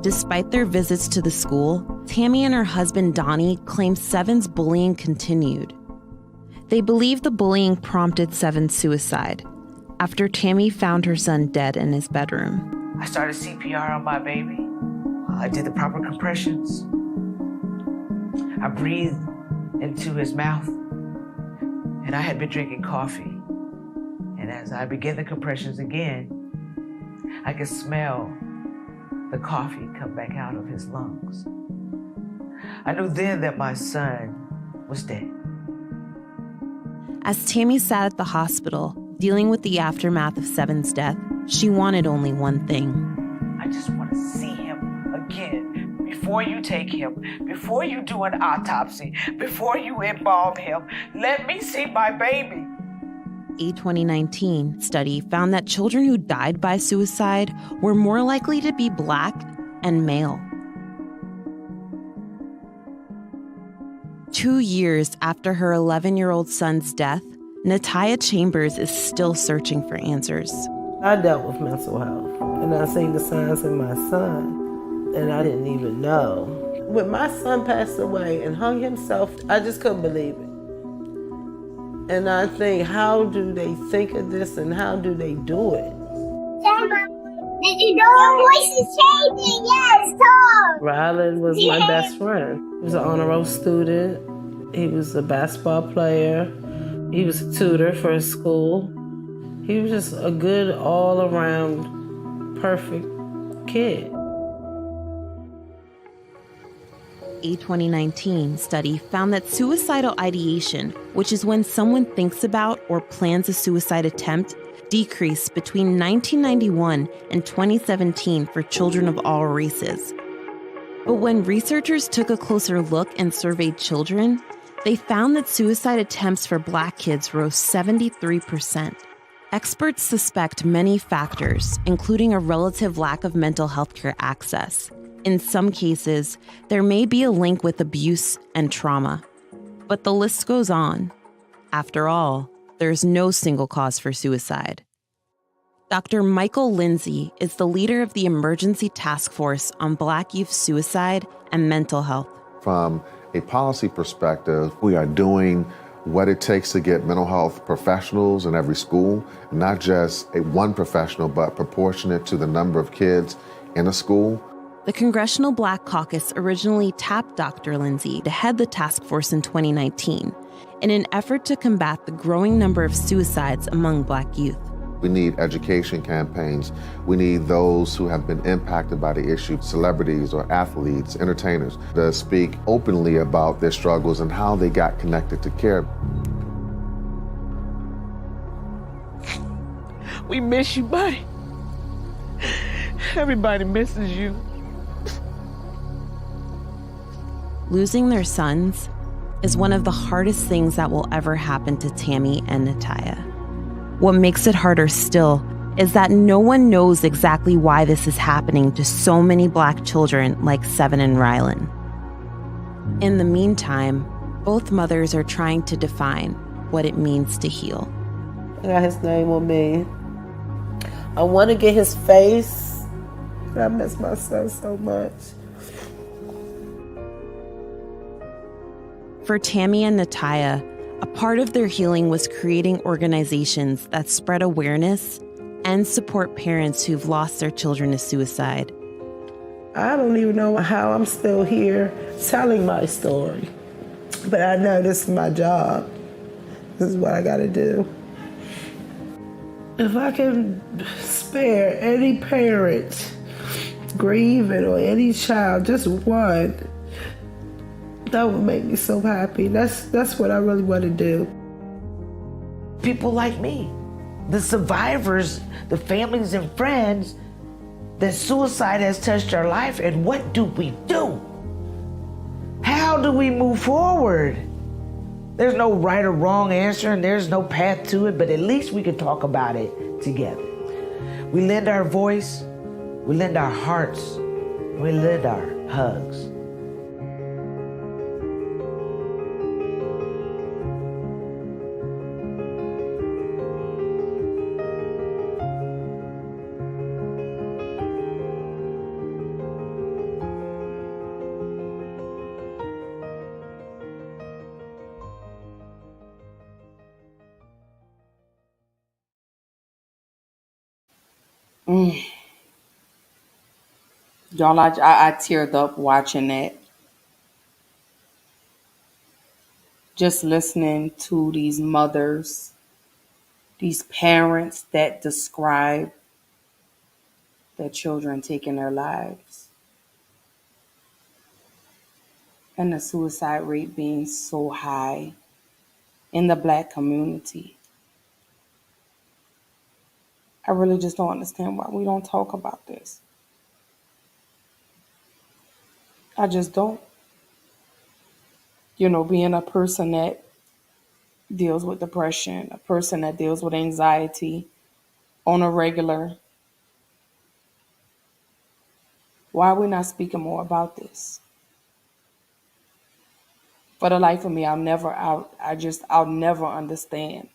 Despite their visits to the school, Tammy and her husband Donnie claim Seven's bullying continued. They believe the bullying prompted Seven's suicide after Tammy found her son dead in his bedroom. I started CPR on my baby. I did the proper compressions. I breathed into his mouth, and I had been drinking coffee. And as I began the compressions again, I could smell the coffee come back out of his lungs. I knew then that my son was dead. As Tammy sat at the hospital, dealing with the aftermath of Seven's death, she wanted only one thing. I just want to see him again. Before you take him, before you do an autopsy, before you embalm him, let me see my baby. A 2019 study found that children who died by suicide were more likely to be Black and male. 2 years after her 11-year-old son's death, Nataya Chambers is still searching for answers. I dealt with mental health, and I seen the signs in my son, and I didn't even know. When my son passed away and hung himself, I just couldn't believe it. And I think, how do they think of this and how do they do it? Did you know your voice is changing? Yes, talk. Rylan was my best friend. He was an honor roll student. He was a basketball player. He was a tutor for his school. He was just a good all-around perfect kid. A 2019 study found that suicidal ideation, which is when someone thinks about or plans a suicide attempt, decreased between 1991 and 2017 for children of all races. But when researchers took a closer look and surveyed children, they found that suicide attempts for Black kids rose 73%. Experts suspect many factors, including a relative lack of mental health care access. In some cases, there may be a link with abuse and trauma. But the list goes on. After all, there's no single cause for suicide. Dr. Michael Lindsay is the leader of the Emergency Task Force on Black Youth Suicide and Mental Health. From a policy perspective, we are doing what it takes to get mental health professionals in every school, not just one professional, but proportionate to the number of kids in a school. The Congressional Black Caucus originally tapped Dr. Lindsay to head the task force in 2019 in an effort to combat the growing number of suicides among Black youth. We need education campaigns. We need those who have been impacted by the issue, celebrities or athletes, entertainers, to speak openly about their struggles and how they got connected to care. We miss you, buddy. Everybody misses you. Losing their sons is one of the hardest things that will ever happen to Tammy and Nataya. What makes it harder still is that no one knows exactly why this is happening to so many Black children like Seven and Rylan. In the meantime, both mothers are trying to define what it means to heal. I got his name on me. I want to get his face, but I miss my son so much. For Tammy and Nataya, a part of their healing was creating organizations that spread awareness and support parents who've lost their children to suicide. I don't even know how I'm still here telling my story, but I know this is my job. This is what I gotta do. If I can spare any parent grieving or any child, just one, that would make me so happy. That's what I really want to do. People like me, the survivors, the families and friends, that suicide has touched our life, and what do we do? How do we move forward? There's no right or wrong answer and there's no path to it, but at least we can talk about it together. We lend our voice, we lend our hearts, we lend our hugs. Y'all, I teared up watching that. Just listening to these mothers, these parents that describe their children taking their lives. And the suicide rate being so high in the Black community. I really just don't understand why we don't talk about this. I just don't. You know, being a person that deals with depression, a person that deals with anxiety on a regular, why are we not speaking more about this? For the life of me, I'll never understand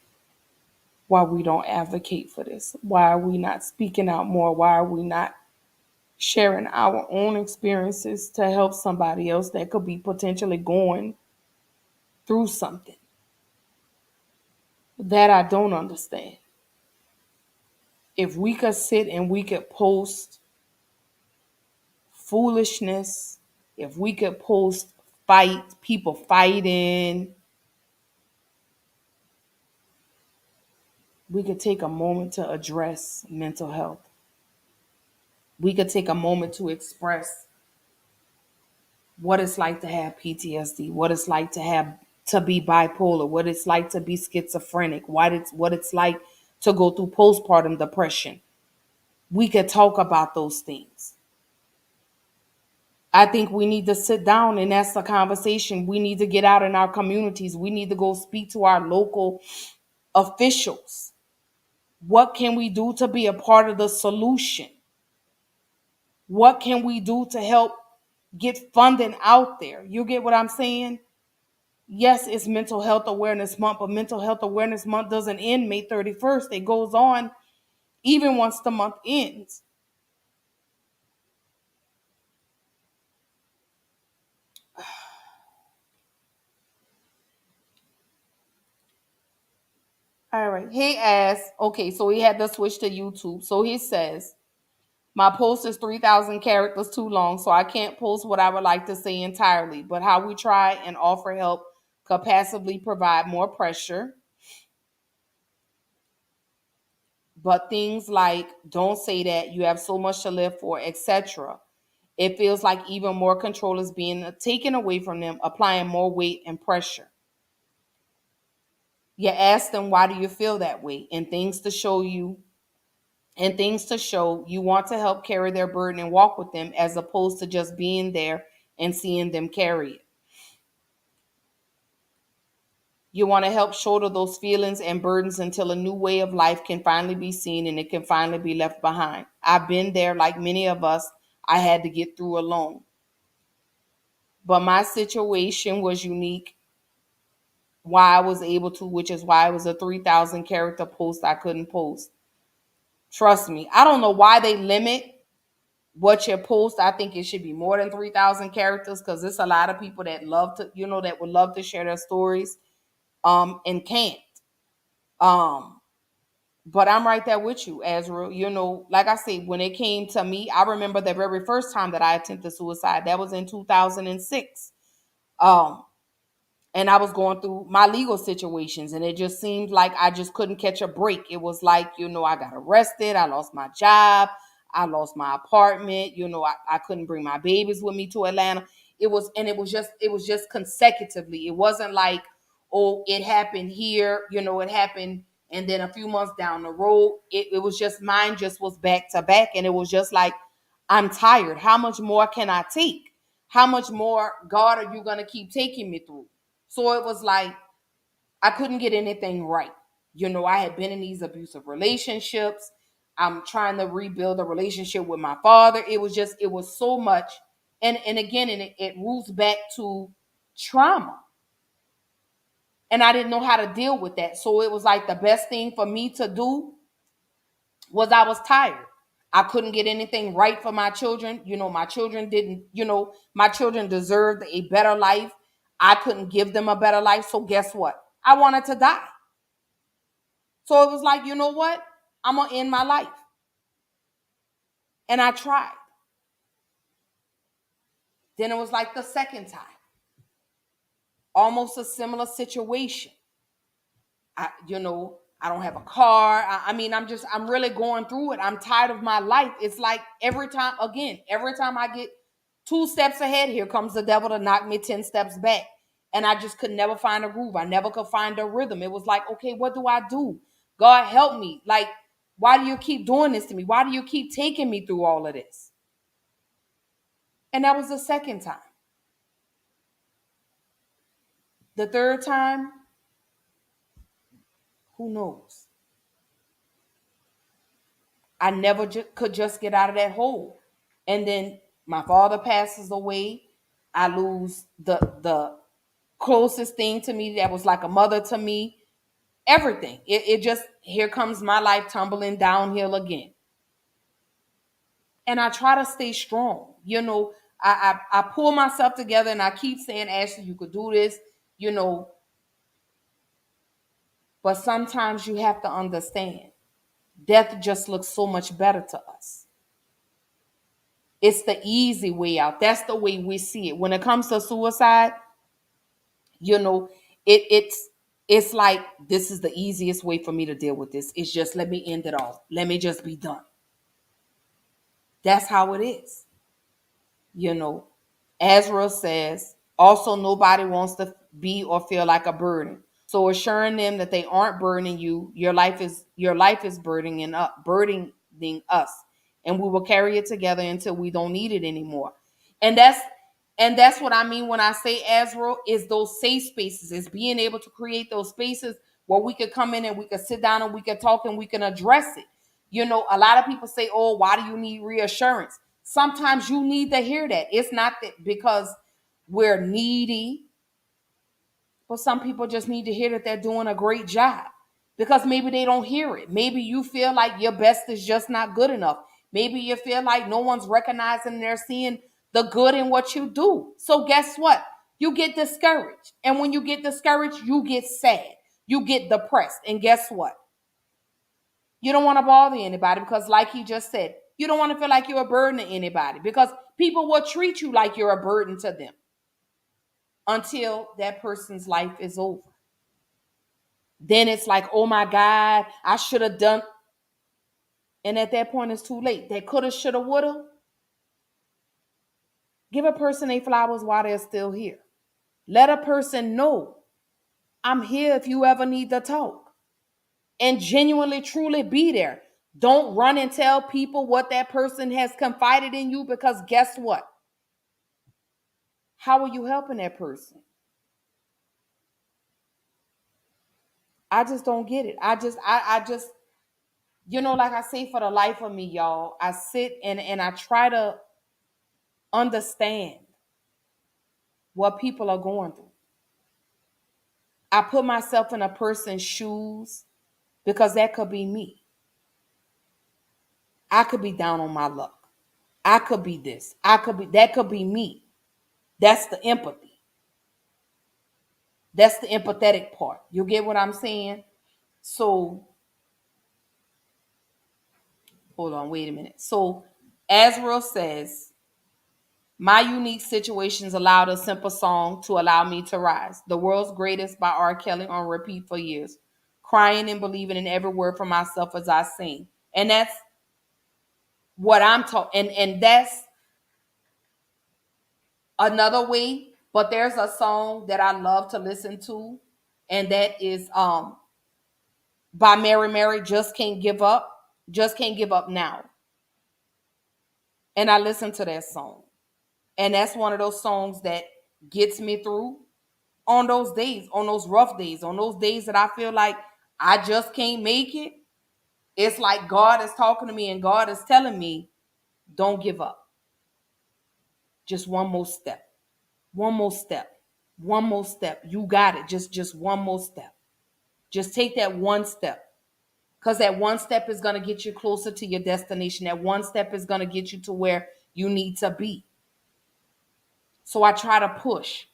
why we don't advocate for this. Why are we not speaking out more? Why are we not sharing our own experiences to help somebody else that could be potentially going through something? that I don't understand. If we could sit and we could post foolishness, if we could post people fighting, we could take a moment to address mental health. We could take a moment to express what it's like to have PTSD, what it's like to be bipolar, what it's like to be schizophrenic, what it's like to go through postpartum depression. We could talk about those things. I think we need to sit down and that's a conversation. We need to get out in our communities. We need to go speak to our local officials. What can we do to be a part of the solution? What can we do to help get funding out there? You get what I'm saying? Yes, it's Mental Health Awareness Month, but Mental Health Awareness Month doesn't end May 31st. It goes on even once the month ends. All right. He asked, okay, so he had to switch to YouTube. So he says, my post is 3,000 characters too long, so I can't post what I would like to say entirely, but how we try and offer help could passively provide more pressure. But things like, don't say that, you have so much to live for, etc. It feels like even more control is being taken away from them, applying more weight and pressure. You ask them, why do you feel that way? And things to show you want to help carry their burden and walk with them as opposed to just being there and seeing them carry it. You want to help shoulder those feelings and burdens until a new way of life can finally be seen and it can finally be left behind. I've been there, like many of us, I had to get through alone. But my situation was unique. Why I was able to, which is why it was a 3,000 character post I couldn't post. Trust me, I don't know why they limit what you post. I think it should be more than 3,000 characters because there's a lot of people that love to, that would love to share their stories and can't. But I'm right there with you, Azrael. Like I say, when it came to me, I remember the very first time that I attempted suicide. That was in 2006. And I was going through my legal situations, and it just seemed like I just couldn't catch a break. It was like, I got arrested. I lost my job. I lost my apartment. I couldn't bring my babies with me to Atlanta. It was just consecutively. It wasn't like, oh, it happened here, it happened. And then a few months down the road, it was just, mine just was back to back. And it was just like, I'm tired. How much more can I take? How much more, God, are you going to keep taking me through? So it was like, I couldn't get anything right. I had been in these abusive relationships. I'm trying to rebuild a relationship with my father. It was so much. And again, it roots back to trauma. And I didn't know how to deal with that. So it was like the best thing for me to do was I was tired. I couldn't get anything right for my children. My children didn't, my children deserved a better life. I couldn't give them a better life. So guess what? I wanted to die. So it was like, you know what? I'm going to end my life. And I tried. Then it was like the second time. Almost a similar situation. I don't have a car. I'm really going through it. I'm tired of my life. It's like every time I get 2 steps ahead, here comes the devil to knock me 10 steps back. And I just could never find a groove. I never could find a rhythm. It was like, okay, what do I do? God, help me. Like, why do you keep doing this to me? Why do you keep taking me through all of this? And that was the second time. The third time, who knows? I never could just get out of that hole. And then my father passes away. I lose the closest thing to me that was like a mother to me. Everything. It just, here comes my life tumbling downhill again. And I try to stay strong. I pull myself together and I keep saying, Ashley, you could do this. But sometimes you have to understand, death just looks so much better to us. It's the easy way out. That's the way we see it. When it comes to suicide, you know, it's like, this is the easiest way for me to deal with this. It's just, let me end it all. Let me just be done. That's how it is. You know, Azrael says, also nobody wants to be or feel like a burden. So assuring them that they aren't burdening you, your life is burdening us, and we will carry it together until we don't need it anymore. And that's what I mean when I say, Azrael, is those safe spaces, is being able to create those spaces where we could come in and we could sit down and we could talk and we can address it. You know, a lot of people say, oh, why do you need reassurance? Sometimes you need to hear that. It's not that because we're needy, but some people just need to hear that they're doing a great job, because maybe they don't hear it. Maybe you feel like your best is just not good enough. Maybe you feel like no one's recognizing, they're seeing the good in what you do. So guess what? You get discouraged. And when you get discouraged, you get sad. You get depressed. And guess what? You don't want to bother anybody, because like he just said, you don't want to feel like you're a burden to anybody, because people will treat you like you're a burden to them until that person's life is over. Then it's like, oh my God, I should have done. And at that point, it's too late. They coulda, shoulda, woulda. Give a person their flowers while they're still here. Let a person know, I'm here if you ever need to talk. And genuinely, truly be there. Don't run and tell people what that person has confided in you, because guess what? How are you helping that person? I just don't get it. I just, you know, like I say, for the life of me, y'all, I sit and I try to understand what people are going through. I put myself in a person's shoes, because that could be me. I could be down on my luck. I could be this. That could be me. That's the empathy. That's the empathetic part. You get what I'm saying? So, hold on, wait a minute. So, Azrael says, my unique situations allowed a simple song to allow me to rise. The World's Greatest by R. Kelly on repeat for years. Crying and believing in every word for myself as I sing. And that's what I'm talking. And that's another way. But there's a song that I love to listen to, and that is by Mary Mary, Just Can't Give Up. Just Can't Give Up Now. And I listen to that song. And that's one of those songs that gets me through on those days, on those rough days, on those days that I feel like I just can't make it. It's like God is talking to me and God is telling me, don't give up. Just one more step. One more step. One more step. You got it. Just one more step. Just take that one step. Because that one step is going to get you closer to your destination. That one step is going to get you to where you need to be. So I try to push.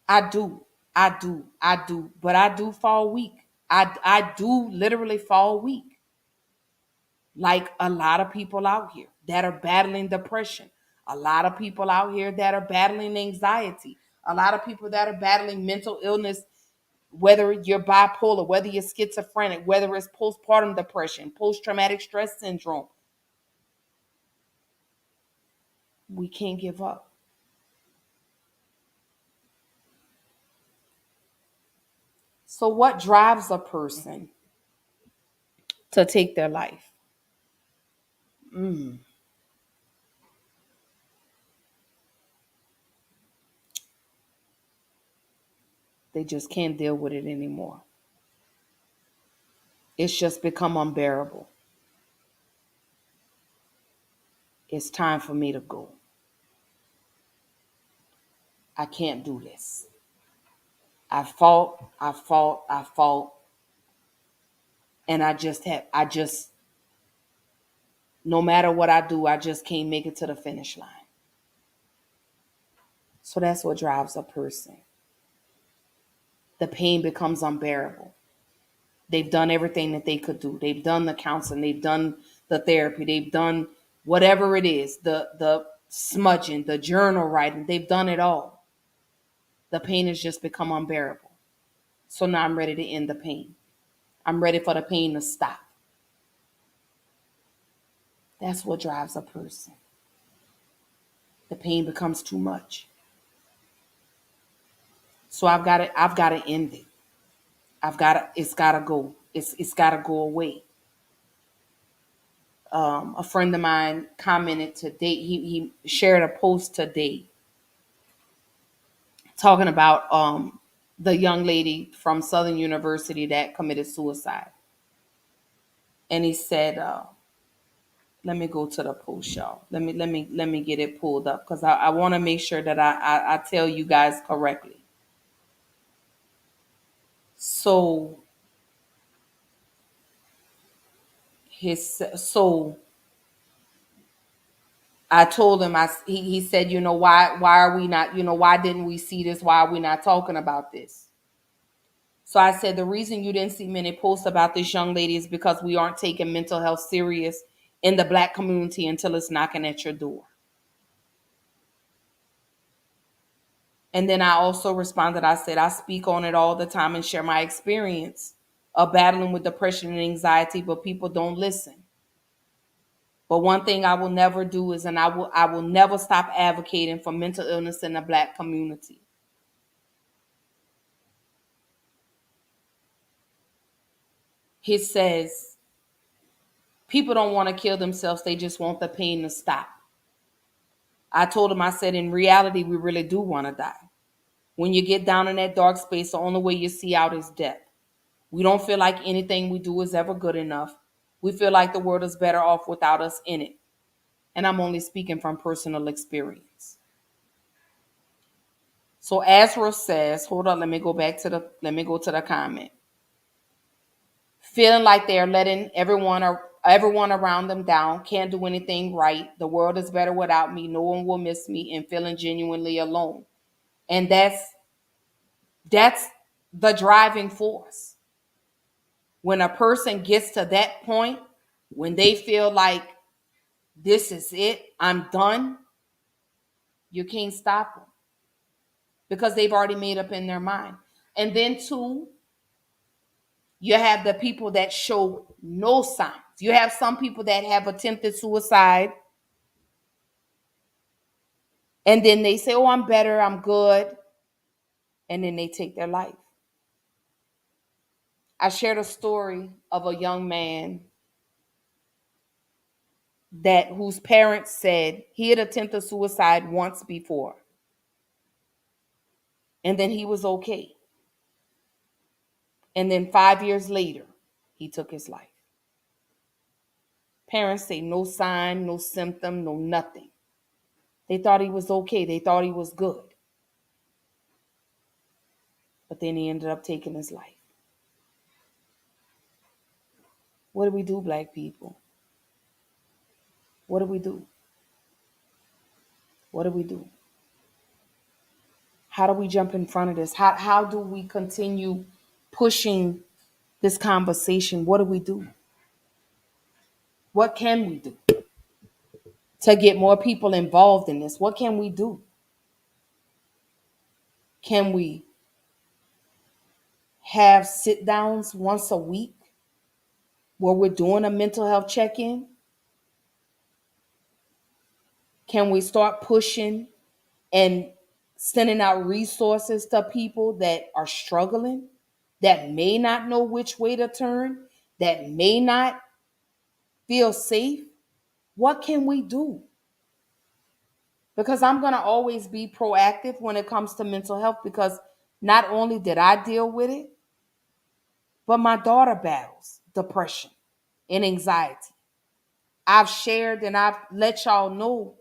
I do. But I do fall weak. I do literally fall weak. Like a lot of people out here that are battling depression. A lot of people out here that are battling anxiety. A lot of people that are battling mental illness, whether you're bipolar, whether you're schizophrenic, whether it's postpartum depression, post-traumatic stress syndrome. We can't give up. So what drives a person to take their life? They just can't deal with it anymore. It's just become unbearable. It's time for me to go. I can't do this. I fought. And no matter what I do, I just can't make it to the finish line. So that's what drives a person. The pain becomes unbearable. They've done everything that they could do. They've done the counseling. They've done the therapy. They've done whatever it is, the smudging, the journal writing. They've done it all. The pain has just become unbearable. So now I'm ready to end the pain. I'm ready for the pain to stop. That's what drives a person. The pain becomes too much. So I've got to end it. It's got to go. It's got to go away. A friend of mine commented today. He shared a post today talking about the young lady from Southern University that committed suicide. And he said, let me go to the post, y'all. Let me get it pulled up because I want to make sure that I tell you guys correctly. So I told him, he said, why are we not, why didn't we see this? Why are we not talking about this? So I said, the reason you didn't see many posts about this young lady is because we aren't taking mental health serious in the Black community until it's knocking at your door. And then I also responded, I said, I speak on it all the time and share my experience of battling with depression and anxiety, but people don't listen. But one thing I will never do is, and I will never stop advocating for mental illness in the Black community. He says, people don't want to kill themselves. They just want the pain to stop. I told him, I said, in reality, we really do want to die. When you get down in that dark space, the only way you see out is death. We don't feel like anything we do is ever good enough. We feel like the world is better off without us in it. And I'm only speaking from personal experience. So Azra says, hold on, let me go to the comment. Feeling like they're letting everyone around them down, can't do anything right. The world is better without me. No one will miss me, and feeling genuinely alone. And that's the driving force. When a person gets to that point, when they feel like this is it, I'm done, you can't stop them because they've already made up in their mind. And then two, you have the people that show no signs. You have some people that have attempted suicide and then they say, oh, I'm better, I'm good. And then they take their life. I shared a story of a young man whose parents said he had attempted suicide once before. And then he was okay. And then 5 years later, he took his life. Parents say no sign, no symptom, no nothing. They thought he was okay. They thought he was good. But then he ended up taking his life. What do we do, Black people? What do we do? What do we do? How do we jump in front of this? How do we continue pushing this conversation? What do we do? What can we do to get more people involved in this? What can we do? Can we have sit downs once a week where we're doing a mental health check-in? Can we start pushing and sending out resources to people that are struggling, that may not know which way to turn, that may not feel safe? What can we do? Because I'm going to always be proactive when it comes to mental health, because not only did I deal with it, but my daughter battles depression and anxiety. I've shared and I've let y'all know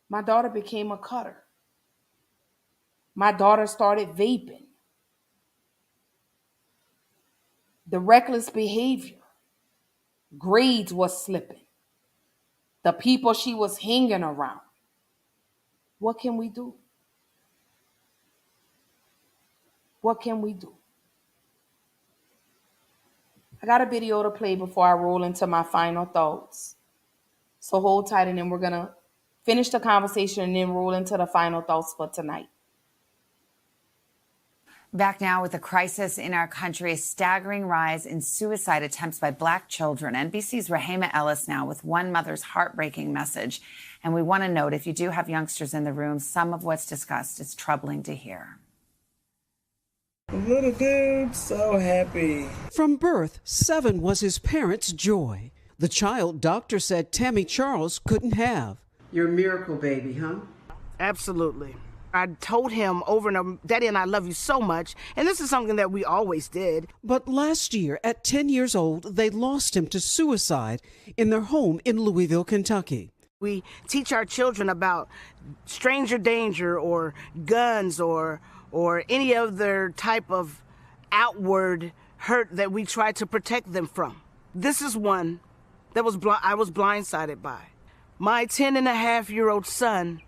my daughter became a cutter. My daughter started vaping. The reckless behavior. Grades was slipping. The people she was hanging around. What can we do? What can we do? I got a video to play before I roll into my final thoughts. So hold tight, and then we're going to finish the conversation and then roll into the final thoughts for tonight. Back now with the crisis in our country, a staggering rise in suicide attempts by Black children. NBC's Rahema Ellis now with one mother's heartbreaking message. And we want to note, if you do have youngsters in the room, some of what's discussed is troubling to hear. Little dude, so happy. From birth, 7 was his parents' joy. The child doctor said Tammy Charles couldn't have. You're a miracle baby, huh? Absolutely. I told him over and over, Daddy and I love you so much, and this is something that we always did. But last year, at 10 years old, they lost him to suicide in their home in Louisville, Kentucky. We teach our children about stranger danger or guns or any other type of outward hurt that we try to protect them from. This is one that I was blindsided by. My 10-and-a-half-year-old son,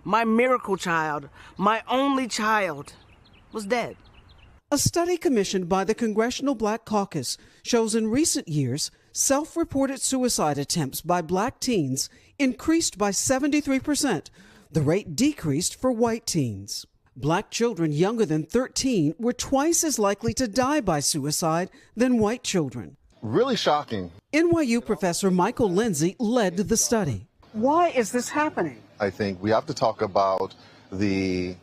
my miracle child, my only child, was dead. A study commissioned by the Congressional Black Caucus shows in recent years, self-reported suicide attempts by Black teens increased by 73%. The rate decreased for white teens. Black children younger than 13 were twice as likely to die by suicide than white children. Really shocking. NYU professor Michael Lindsay led the study. Why is this happening? I think we have to talk about the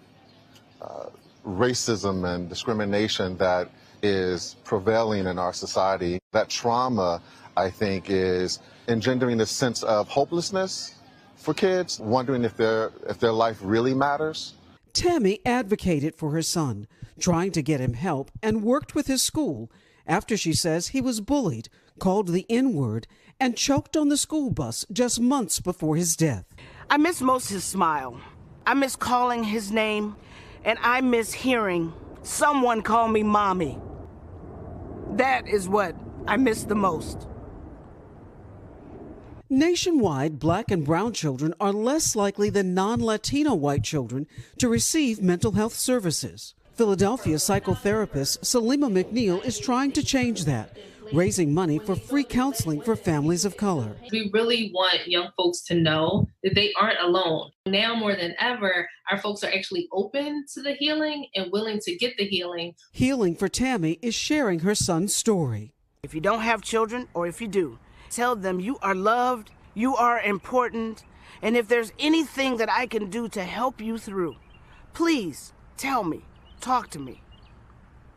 racism and discrimination that is prevailing in our society. That trauma, I think, is engendering a sense of hopelessness for kids, wondering if their life really matters. Tammy advocated for her son, trying to get him help, and worked with his school after she says he was bullied, called the N-word, and choked on the school bus just months before his death. I miss most his smile. I miss calling his name, and I miss hearing someone call me mommy. That is what I miss the most. Nationwide, Black and brown children are less likely than non-Latino white children to receive mental health services. Philadelphia psychotherapist Salima McNeil is trying to change that, raising money for free counseling for families of color. We really want young folks to know that they aren't alone. Now more than ever, our folks are actually open to the healing and willing to get the healing. Healing for Tammy is sharing her son's story. If you don't have children, or if you do, tell them you are loved, you are important, and if there's anything that I can do to help you through, please tell me, talk to me,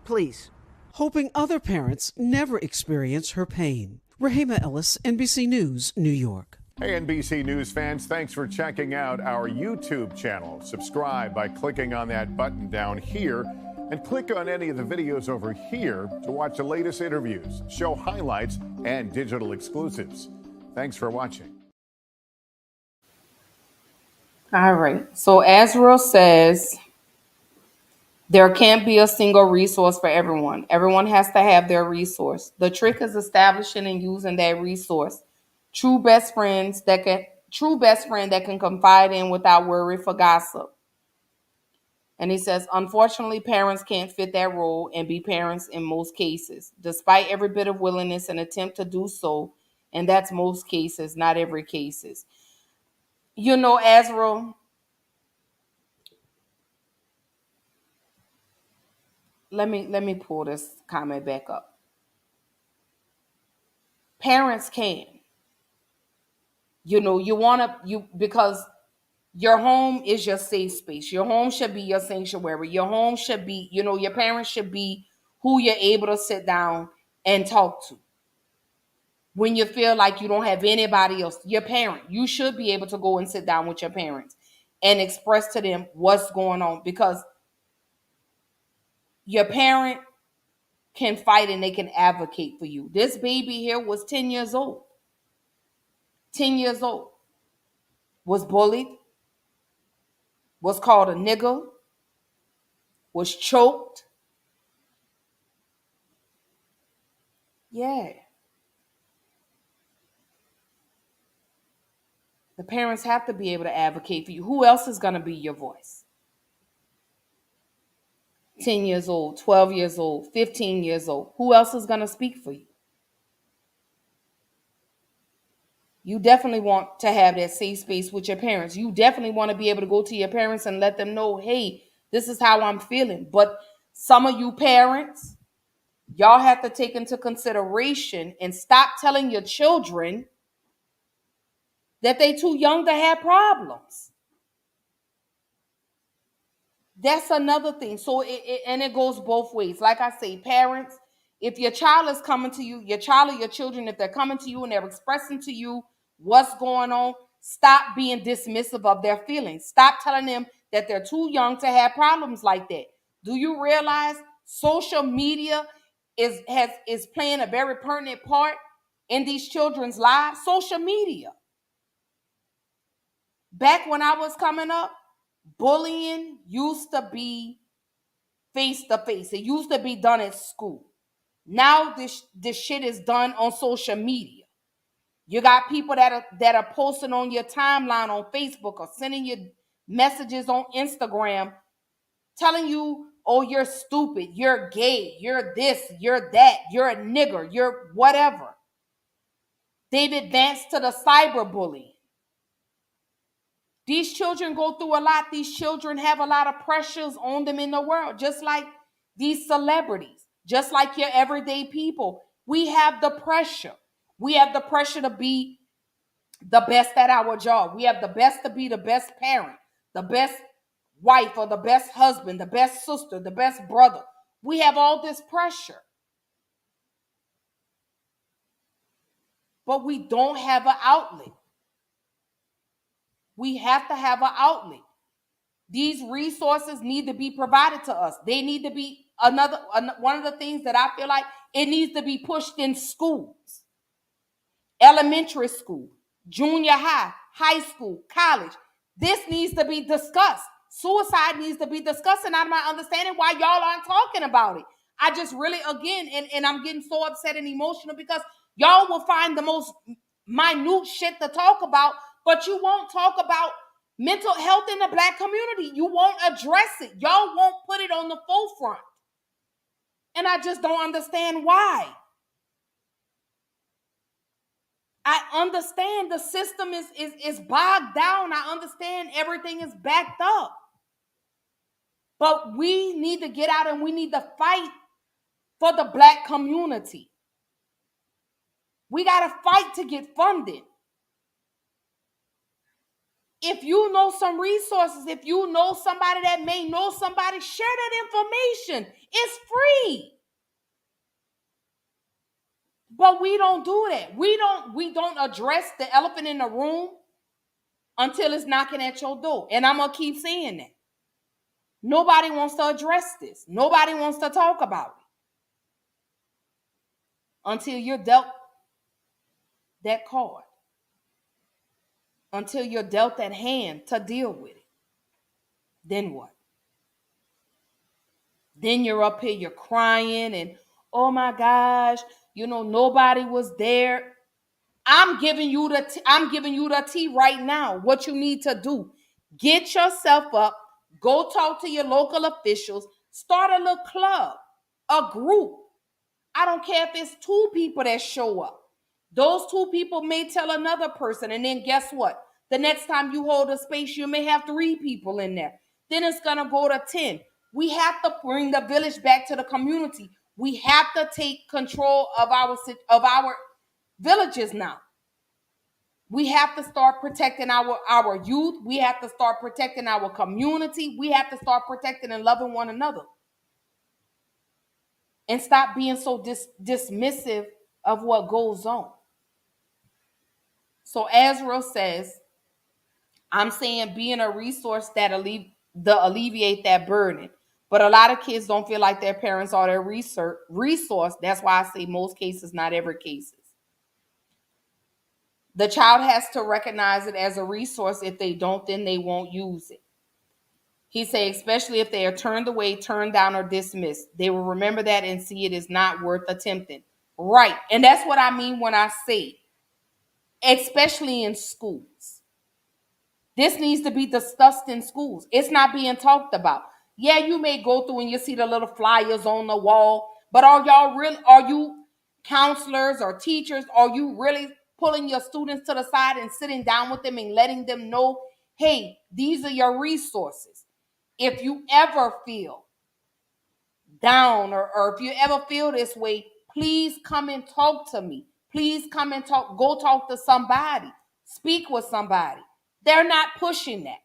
please. Hoping other parents never experience her pain. Rahema Ellis, NBC News, New York. Hey, NBC News fans, thanks for checking out our YouTube channel. Subscribe by clicking on that button down here and click on any of the videos over here to watch the latest interviews, show highlights, and digital exclusives. Thanks for watching. All right. So Azrael says there can't be a single resource for everyone. Everyone has to have their resource. The trick is establishing and using that resource. True best friend that can confide in without worry for gossip. And he says, unfortunately, parents can't fit that role and be parents in most cases, despite every bit of willingness and attempt to do so. And that's most cases, not every cases. You know, Azrael, let me pull this comment back up. Parents can. You know, because your home is your safe space. Your home should be your sanctuary. Your home should be, your parents should be who you're able to sit down and talk to. When you feel like you don't have anybody else, your parent, you should be able to go and sit down with your parents and express to them what's going on, because your parent can fight and they can advocate for you. This baby here was 10 years old. 10 years old. Was bullied. Was called a nigger. Was choked. Yeah. The parents have to be able to advocate for you. Who else is going to be your voice? 10 years old, 12 years old, 15 years old. Who else is going to speak for you? You definitely want to have that safe space with your parents. You definitely want to be able to go to your parents and let them know, hey, this is how I'm feeling. But some of you parents, y'all have to take into consideration and stop telling your children that they too young to have problems. That's another thing. So it goes both ways. Like I say, parents, if your child is coming to you, your child or your children, if they're coming to you and they're expressing to you what's going on, stop being dismissive of their feelings. Stop telling them that they're too young to have problems like that. Do you realize social media is playing a very pertinent part in these children's lives? Social media. Back when I was coming up, bullying used to be face to face. It used to be done at school. Now this shit is done on social media. You got people that are posting on your timeline on Facebook or sending you messages on Instagram telling you, oh, you're stupid, you're gay, you're this, you're that, you're a nigger, you're whatever. They've advanced to the cyberbullying. These children go through a lot. These children have a lot of pressures on them in the world, just like these celebrities, just like your everyday people. We have the pressure. We have the pressure to be the best at our job. We have the best to be the best parent, the best wife or the best husband, the best sister, the best brother. We have all this pressure. But we don't have an outlet. We have to have an outlet. These resources need to be provided to us. They need to be one of the things that I feel like it needs to be pushed in schools. Elementary school, junior high, high school, college. This needs to be discussed. Suicide needs to be discussed, and I'm not understanding why y'all aren't talking about it. I just really, again, and I'm getting so upset and emotional because y'all will find the most minute shit to talk about, but you won't talk about mental health in the Black community. You won't address it. Y'all won't put it on the forefront. And I just don't understand why. I understand the system is bogged down. I understand everything is backed up. But we need to get out and we need to fight for the Black community. We got to fight to get funded. If you know some resources, if you know somebody that may know somebody, share that information. It's free. But we don't do that. We don't address the elephant in the room until it's knocking at your door. And I'm going to keep saying that. Nobody wants to address this. Nobody wants to talk about it until you're dealt that card. Until you're dealt that hand to deal with it. Then what? Then you're up here, you're crying and, oh my gosh, nobody was there. I'm giving you the tea right now. What you need to do. Get yourself up, go talk to your local officials, start a little club, a group. I don't care if it's 2 people that show up. Those 2 people may tell another person, and then guess what? The next time you hold a space, you may have 3 people in there. Then it's going to go to 10. We have to bring the village back to the community. We have to take control of our villages now. We have to start protecting our youth. We have to start protecting our community. We have to start protecting and loving one another. And stop being so dismissive of what goes on. So Azrael says, I'm saying being a resource that alleviate that burden. But a lot of kids don't feel like their parents are their resource. That's why I say most cases, not every cases. The child has to recognize it as a resource. If they don't, then they won't use it. He said, especially if they are turned away, turned down, or dismissed. They will remember that and see it is not worth attempting. Right. And that's what I mean when I say, especially in schools. This needs to be discussed in schools. It's not being talked about. Yeah, you may go through and you see the little flyers on the wall, but are you counselors or teachers? Are you really pulling your students to the side and sitting down with them and letting them know, hey, these are your resources. If you ever feel down or if you ever feel this way, please come and talk to me. Please come and go talk to somebody. Speak with somebody. They're not pushing that,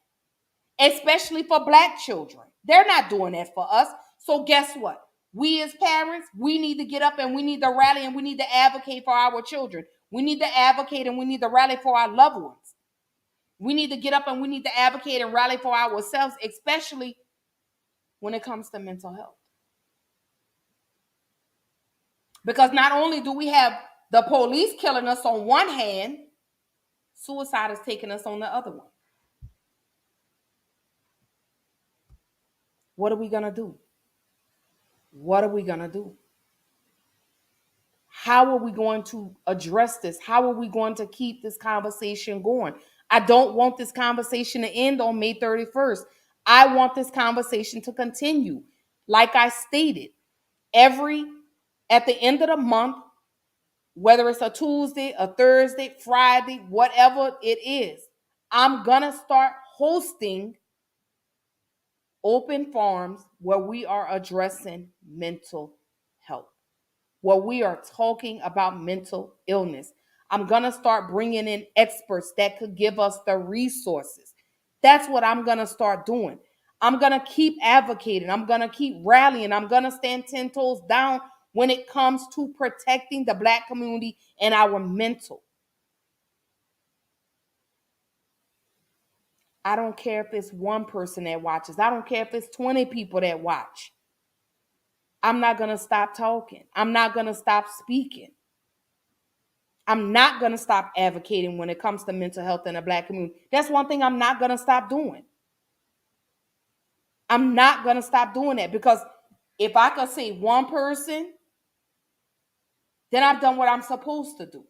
especially for Black children. They're not doing that for us. So guess what? We as parents, we need to get up and we need to rally and we need to advocate for our children. We need to advocate and we need to rally for our loved ones. We need to get up and we need to advocate and rally for ourselves, especially when it comes to mental health. Because not only do we have the police killing us on one hand, suicide is taking us on the other one. What are we going to do? What are we going to do? How are we going to address this? How are we going to keep this conversation going? I don't want this conversation to end on May 31st. I want this conversation to continue. Like I stated, at the end of the month, whether it's a Tuesday, a Thursday, Friday, whatever it is, I'm going to start hosting open forums where we are addressing mental health, where we are talking about mental illness. I'm going to start bringing in experts that could give us the resources. That's what I'm going to start doing. I'm going to keep advocating. I'm going to keep rallying. I'm going to stand 10 toes down when it comes to protecting the Black community and our mental. I don't care if it's one person that watches. I don't care if it's 20 people that watch. I'm not going to stop talking. I'm not going to stop speaking. I'm not going to stop advocating when it comes to mental health in the Black community. That's one thing I'm not going to stop doing. I'm not going to stop doing that, because if I could say one person, then I've done what I'm supposed to do.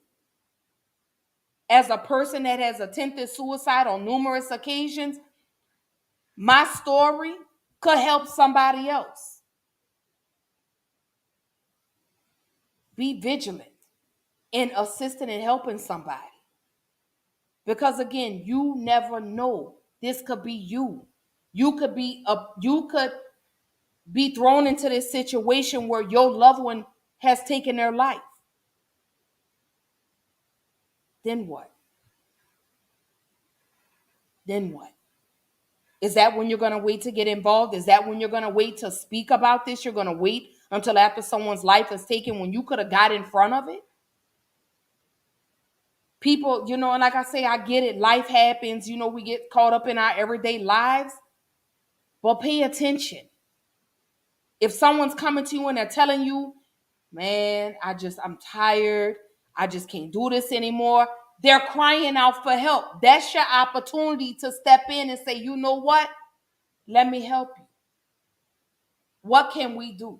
As a person that has attempted suicide on numerous occasions, my story could help somebody else. Be vigilant in assisting and helping somebody. Because again, you never know. This could be you. You could be thrown into this situation where your loved one has taken their life. Then what? Then what? Is that when you're going to wait to get involved? Is that when you're going to wait to speak about this? You're going to wait until after someone's life is taken when you could have got in front of it? People, and like I say, I get it. Life happens. We get caught up in our everyday lives. But pay attention. If someone's coming to you and they're telling you, man, I'm tired. I just can't do this anymore. They're crying out for help. That's your opportunity to step in and say, you know what? Let me help you. What can we do?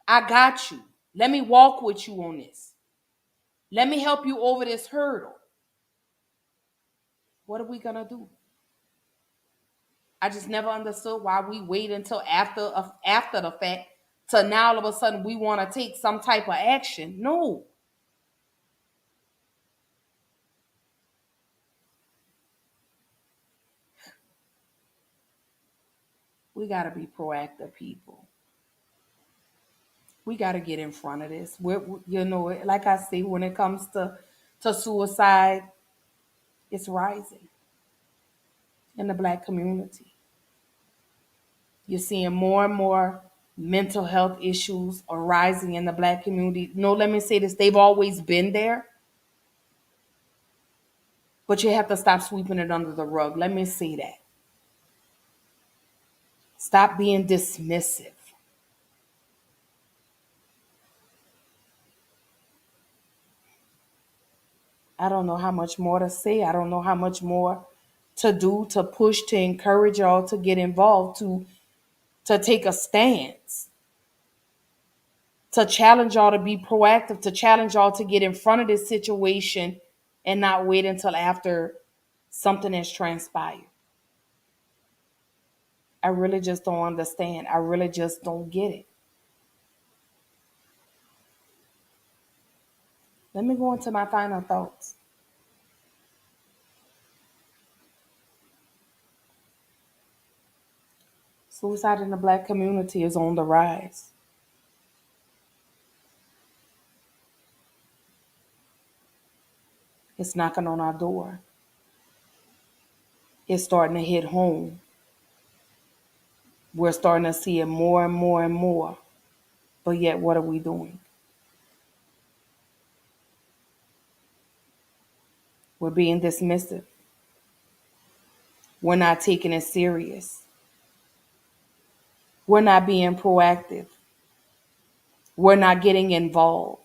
I got you. Let me walk with you on this. Let me help you over this hurdle. What are we going to do? I just never understood why we wait until after the fact to now all of a sudden we want to take some type of action. No. We got to be proactive people. We got to get in front of this. Like I say, when it comes to suicide, it's rising in the Black community. You're seeing more and more mental health issues arising in the Black community. No, let me say this. They've always been there. But you have to stop sweeping it under the rug. Let me say that. Stop being dismissive. I don't know how much more to say. I don't know how much more to do, to push, to encourage y'all to get involved, to take a stance, to challenge y'all to be proactive, to challenge y'all to get in front of this situation and not wait until after something has transpired. I really just don't understand. I really just don't get it. Let me go into my final thoughts. Suicide in the Black community is on the rise. It's knocking on our door. It's starting to hit home. We're starting to see it more and more and more. But yet, what are we doing? We're being dismissive. We're not taking it serious. We're not being proactive. We're not getting involved.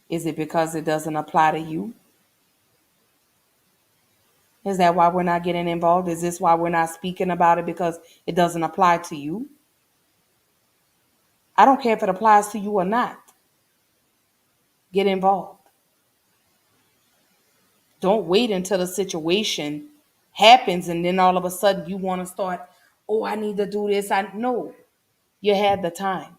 Is it because it doesn't apply to you? Is that why we're not getting involved? Is this why we're not speaking about it, because it doesn't apply to you? I don't care if it applies to you or not. Get involved. Don't wait until the situation happens and then all of a sudden you want to start, oh, I need to do this. No, you had the time.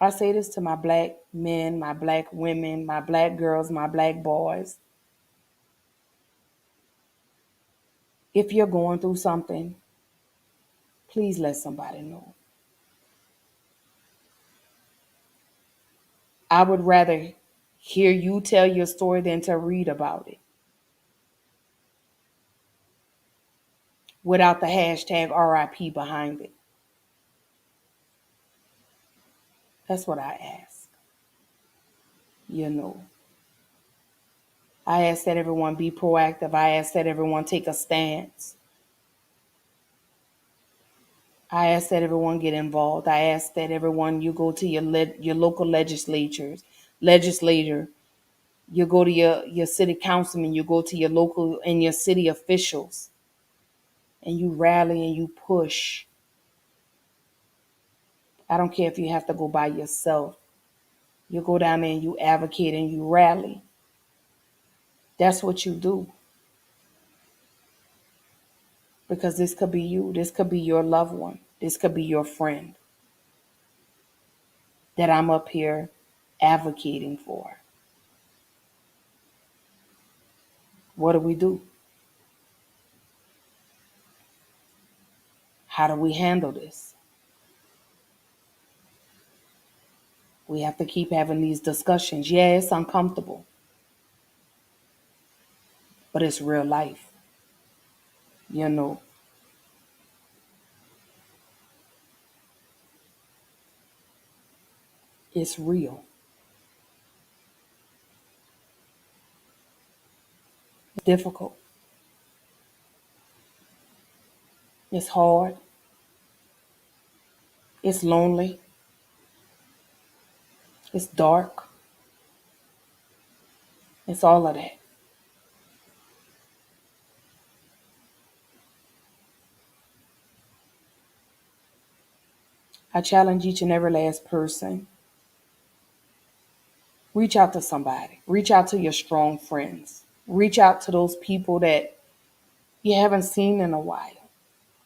I say this to my black men, my black women, my black girls, my black boys. If you're going through something, please let somebody know. I would rather hear you tell your story than to read about it without the hashtag RIP behind it. That's what I ask. You know. I ask that everyone be proactive. I ask that everyone take a stance. I ask that everyone get involved. I ask that everyone, you go to your local legislator, you go to your city councilman, you go to your local and your city officials, and you rally and you push. I don't care if you have to go by yourself. You go down there and you advocate and you rally. That's what you do. Because this could be you. This could be your loved one. This could be your friend that I'm up here advocating for. What do we do? How do we handle this? We have to keep having these discussions. Yeah, it's uncomfortable, but it's real life. You know. It's real. It's difficult. It's hard. It's lonely. It's dark. It's all of that. I challenge each and every last person. Reach out to somebody. Reach out to your strong friends. Reach out to those people that you haven't seen in a while.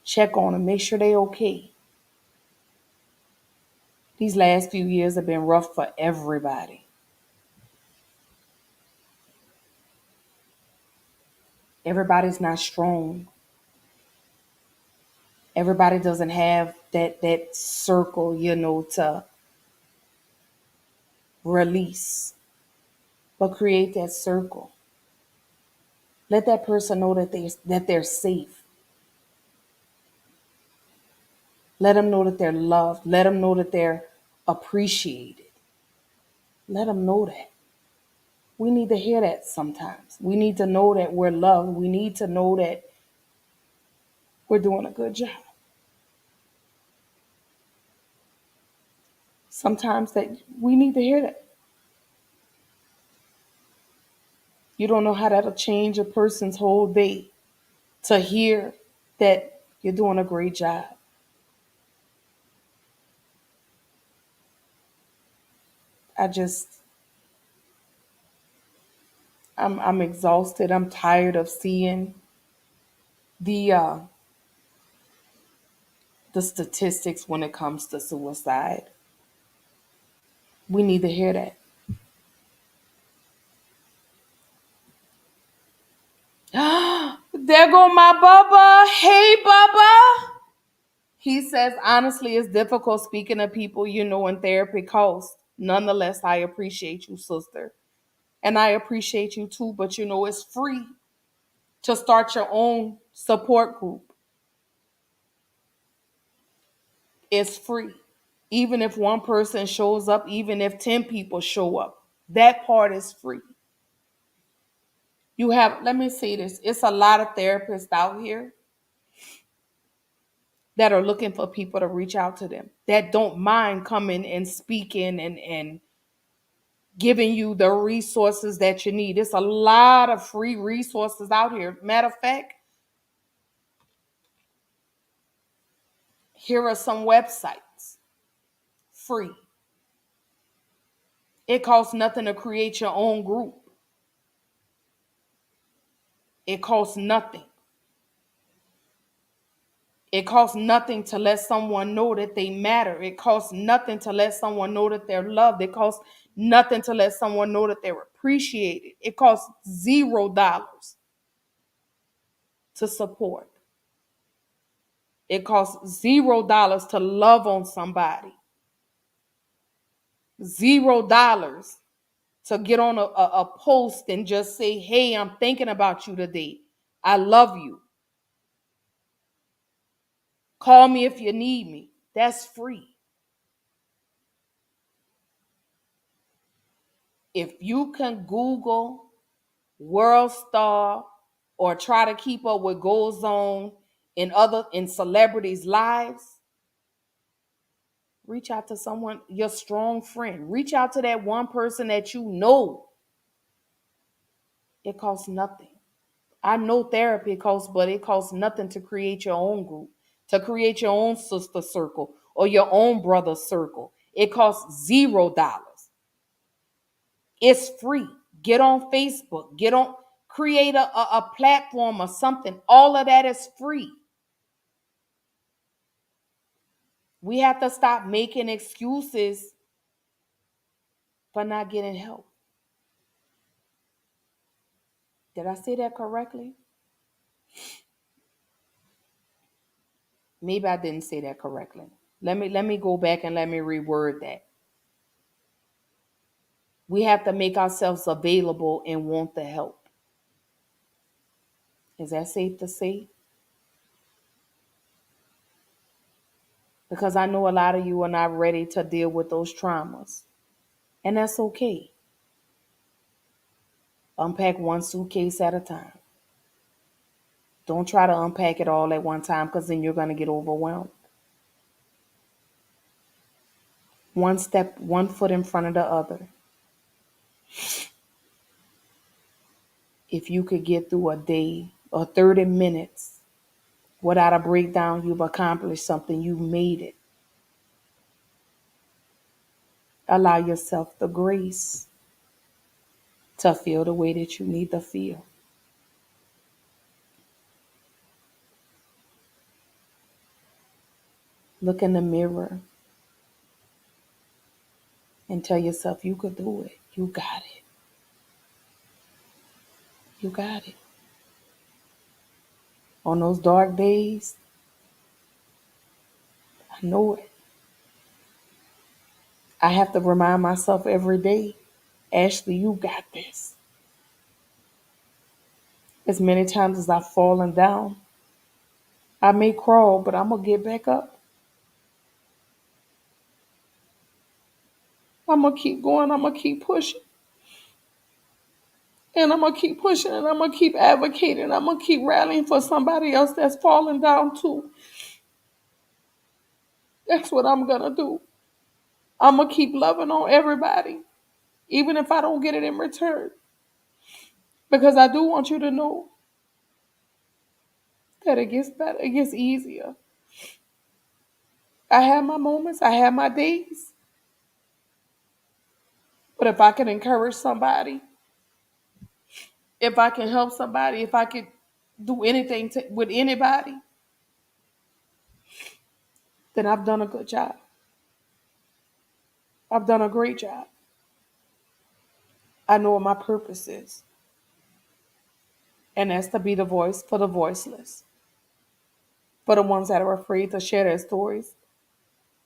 Check on them. Make sure they're okay. These last few years have been rough for everybody. Everybody's not strong. Everybody doesn't have that circle, to release. But create that circle. Let that person know that they're safe. Let them know that they're loved. Let them know that they're appreciated. Let them know that. We need to hear that sometimes. We need to know that we're loved. We need to know that we're doing a good job. Sometimes that we need to hear that. You don't know how that'll change a person's whole day to hear that you're doing a great job. I'm exhausted. I'm tired of seeing the the statistics when it comes to suicide. We need to hear that. There go my Bubba. Hey, Bubba. He says, honestly, it's difficult speaking to people you know in therapy costs. Nonetheless, I appreciate you, sister. And I appreciate you too, but you know, it's free to start your own support group. It's free. Even if one person shows up, even if 10 people show up, that part is free. You have, let me say this, it's a lot of therapists out here that are looking for people to reach out to them, that don't mind coming and speaking and giving you the resources that you need. It's a lot of free resources out here. Matter of fact, here are some websites, free. It costs nothing to create your own group. It costs nothing. It costs nothing to let someone know that they matter. It costs nothing to let someone know that they're loved. It costs nothing to let someone know that they're appreciated. It costs $0 to support. It costs $0 to love on somebody. $0 to get on a post and just say, hey, I'm thinking about you today. I love you. Call me if you need me. That's free. If you can Google World Star or try to keep up what goes on in celebrities' lives, reach out to someone, your strong friend. Reach out to that one person that you know. It costs nothing. I know therapy costs, but it costs nothing to create your own group, to create your own sister circle or your own brother circle. It costs $0. It's free. Get on Facebook. Create a platform or something. All of that is free. We have to stop making excuses for not getting help. Did I say that correctly? Maybe I didn't say that correctly. Let me go back and let me reword that. We have to make ourselves available and want the help. Is that safe to say? Because I know a lot of you are not ready to deal with those traumas. And that's okay. Unpack one suitcase at a time. Don't try to unpack it all at one time, because then you're going to get overwhelmed. One step, one foot in front of the other. If you could get through a day or 30 minutes without a breakdown, you've accomplished something. You've made it. Allow yourself the grace to feel the way that you need to feel. Look in the mirror and tell yourself you could do it. You got it. You got it. On those dark days, I know it. I have to remind myself every day, Ashley, you got this. As many times as I've fallen down, I may crawl, but I'm going to get back up. I'm going to keep going. I'm going to keep pushing. And I'm going to keep pushing, and I'm going to keep advocating. I'm going to keep rallying for somebody else that's falling down too. That's what I'm going to do. I'm going to keep loving on everybody, even if I don't get it in return. Because I do want you to know that it gets better. It gets easier. I have my moments. I have my days. But if I can encourage somebody, if I can help somebody, if I could do anything with anybody, then I've done a good job. I've done a great job. I know what my purpose is, and that's to be the voice for the voiceless, for the ones that are afraid to share their stories.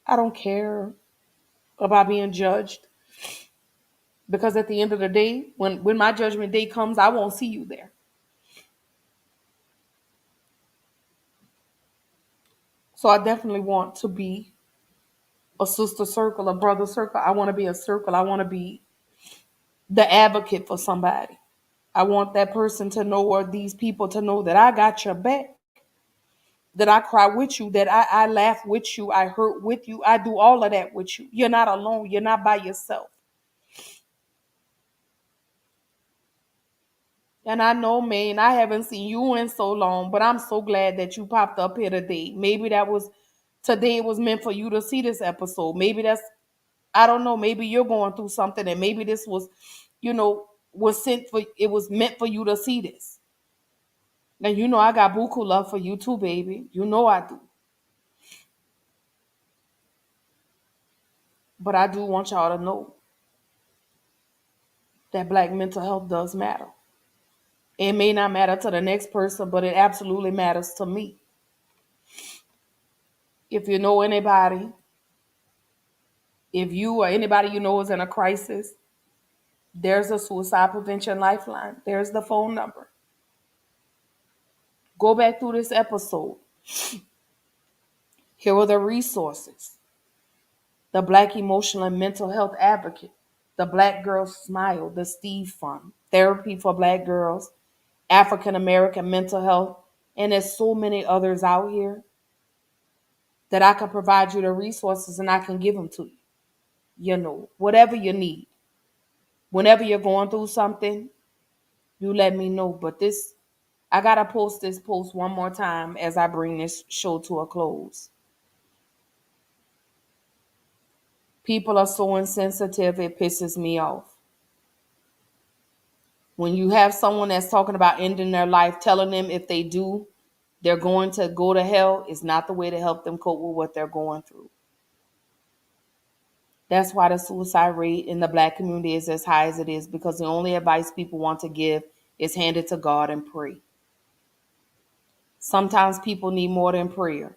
I don't care about being judged, because at the end of the day, when my judgment day comes, I won't see you there. So I definitely want to be a sister circle, a brother circle. I want to be a circle. I want to be the advocate for somebody. I want that person to know, or these people to know, that I got your back, that I cry with you, that I laugh with you, I hurt with you, I do all of that with you. You're not alone. You're not by yourself. And I know, man, I haven't seen you in so long, but I'm so glad that you popped up here today. Maybe today was meant for you to see this episode. Maybe I don't know, maybe you're going through something, and maybe this was, it was meant for you to see this. And I got buku love for you too, baby. You know I do. But I do want y'all to know that Black mental health does matter. It may not matter to the next person, but it absolutely matters to me. If you know anybody, if you or anybody you know is in a crisis, there's a suicide prevention lifeline. There's the phone number. Go back through this episode. Here are the resources. The Black Emotional and Mental Health Advocate, the Black Girls Smile, the Steve Fund, Therapy for Black Girls, African American Mental Health, and there's so many others out here that I can provide you the resources and I can give them to you. Whatever you need. Whenever you're going through something, you let me know. But I got to post this post one more time as I bring this show to a close. People are so insensitive, it pisses me off. When you have someone that's talking about ending their life, telling them if they do, they're going to go to hell, is not the way to help them cope with what they're going through. That's why the suicide rate in the Black community is as high as it is, because the only advice people want to give is hand it to God and pray. Sometimes people need more than prayer.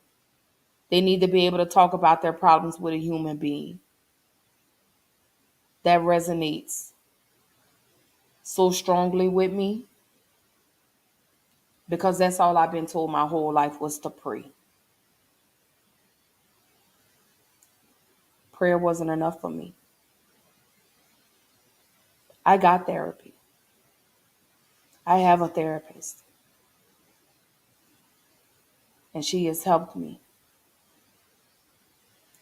They need to be able to talk about their problems with a human being. That resonates so strongly with me, because that's all I've been told my whole life, was to pray. Prayer wasn't enough for me. I got therapy. I have a therapist. And she has helped me.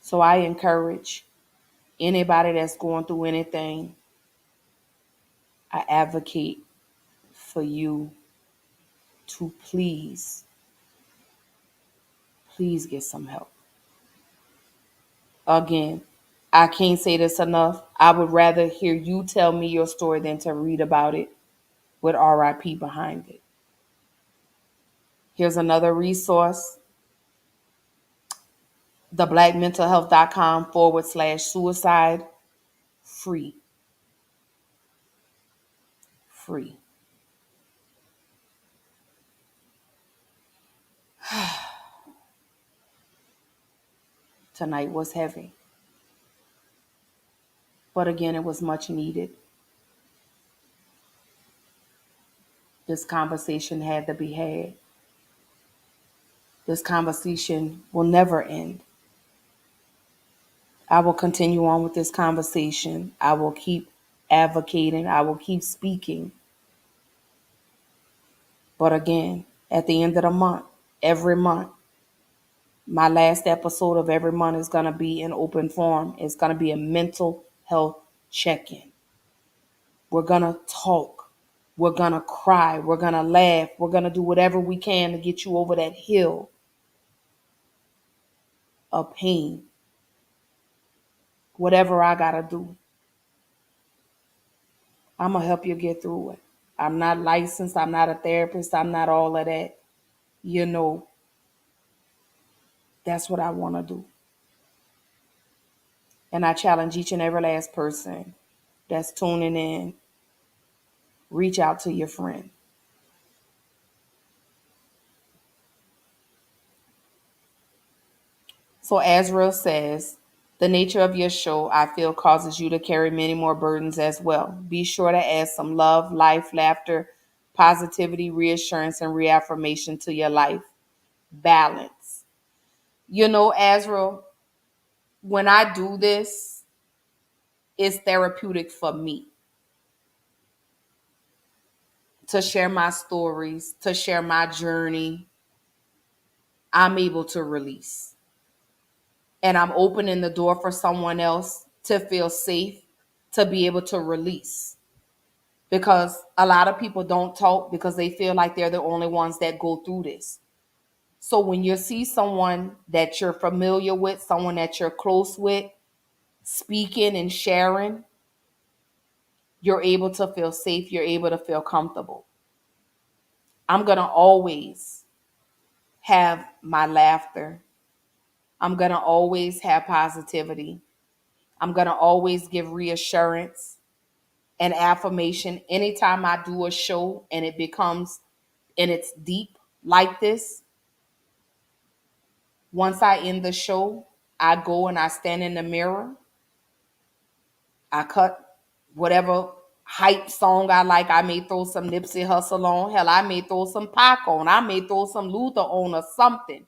So I encourage anybody that's going through anything, I advocate for you to please get some help. Again, I can't say this enough. I would rather hear you tell me your story than to read about it with RIP behind it. Here's another resource. theblackmentalhealth.com/suicide. Free. Tonight was heavy. But again, it was much needed. This conversation had to be had. This conversation will never end. I will continue on with this conversation. I will keep advocating. I will keep speaking. But again, at the end of the month, every month, my last episode of every month is going to be in open forum. It's going to be a mental health check-in. We're going to talk. We're going to cry. We're going to laugh. We're going to do whatever we can to get you over that hill of pain. Whatever I got to do, I'm going to help you get through it. I'm not licensed. I'm not a therapist. I'm not all of that. That's what I want to do. And I challenge each and every last person that's tuning in, reach out to your friend. So Azrael says, the nature of your show, I feel, causes you to carry many more burdens as well. Be sure to add some love, life, laughter, positivity, reassurance, and reaffirmation to your life. Balance. You know, Azrael, when I do this, it's therapeutic for me to share my stories, to share my journey. I'm able to release. And I'm opening the door for someone else to feel safe, to be able to release. Because a lot of people don't talk because they feel like they're the only ones that go through this. So when you see someone that you're familiar with, someone that you're close with, speaking and sharing, you're able to feel safe. You're able to feel comfortable. I'm going to always have my laughter. I'm going to always have positivity. I'm going to always give reassurance and affirmation anytime I do a show and it's deep like this. Once I end the show, I go and I stand in the mirror. I cut whatever hype song I like. I may throw some Nipsey Hussle on. Hell, I may throw some Pac on. I may throw some Luther on or something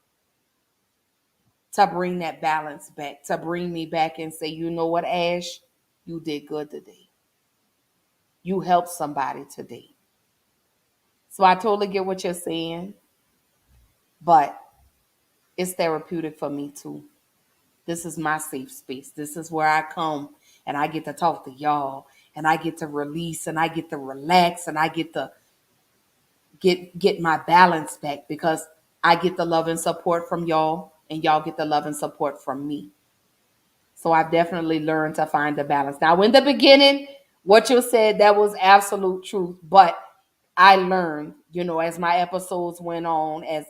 to bring that balance back, to bring me back and say, you know what, Ash, you did good today. You helped somebody today. So I totally get what you're saying, but it's therapeutic for me too. This is my safe space. This is where I come and I get to talk to y'all and I get to release and I get to relax and I get to get my balance back because I get the love and support from y'all and y'all get the love and support from me. So I've definitely learned to find the balance. Now, in the beginning, what you said, that was absolute truth. But I learned, as my episodes went on, as,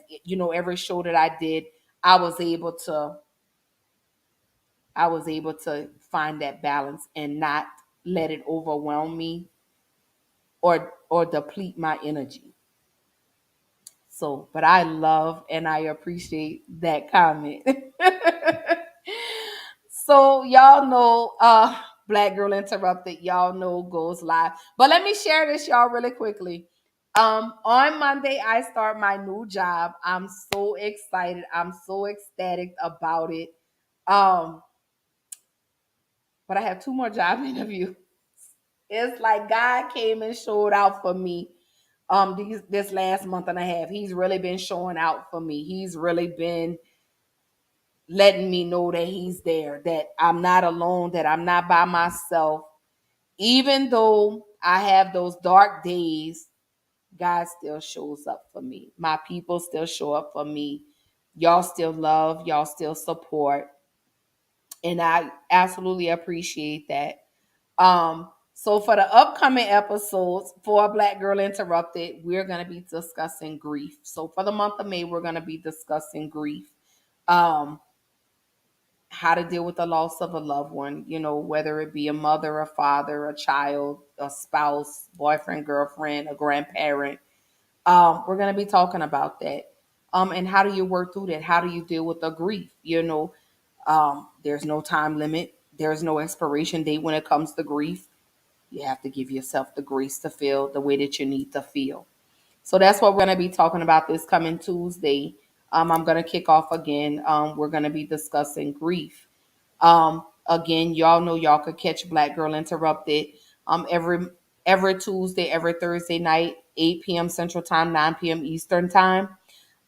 every show that I did, I was able to find that balance and not let it overwhelm me or deplete my energy. So, but I love and I appreciate that comment. So y'all know Black Girl Interrupted, y'all know, goes live. But let me share this, y'all, really quickly. On Monday, I start my new job. I'm so excited. I'm so ecstatic about it. But I have 2 more job interviews. It's like God came and showed out for me this last month and a half. He's really been showing out for me. He's really been letting me know that he's there, that I'm not alone, that I'm not by myself. Even though I have those dark days, God still shows up for me. My people still show up for me. Y'all still love, y'all still support. And I absolutely appreciate that. So for the upcoming episodes for Black Girl Interrupted, we're going to be discussing grief. So for the month of May, we're going to be discussing grief. How to deal with the loss of a loved one, whether it be a mother, a father, a child, a spouse, boyfriend, girlfriend, a grandparent. We're going to be talking about that. And how do you work through that? How do you deal with the grief? There's no time limit. There's no expiration date when it comes to grief. You have to give yourself the grace to feel the way that you need to feel. So that's what we're going to be talking about this coming Tuesday. I'm going to kick off again. We're going to be discussing grief. Again, y'all know y'all could catch Black Girl Interrupted every Tuesday, every Thursday night, 8 p.m. Central Time, 9 p.m. Eastern Time.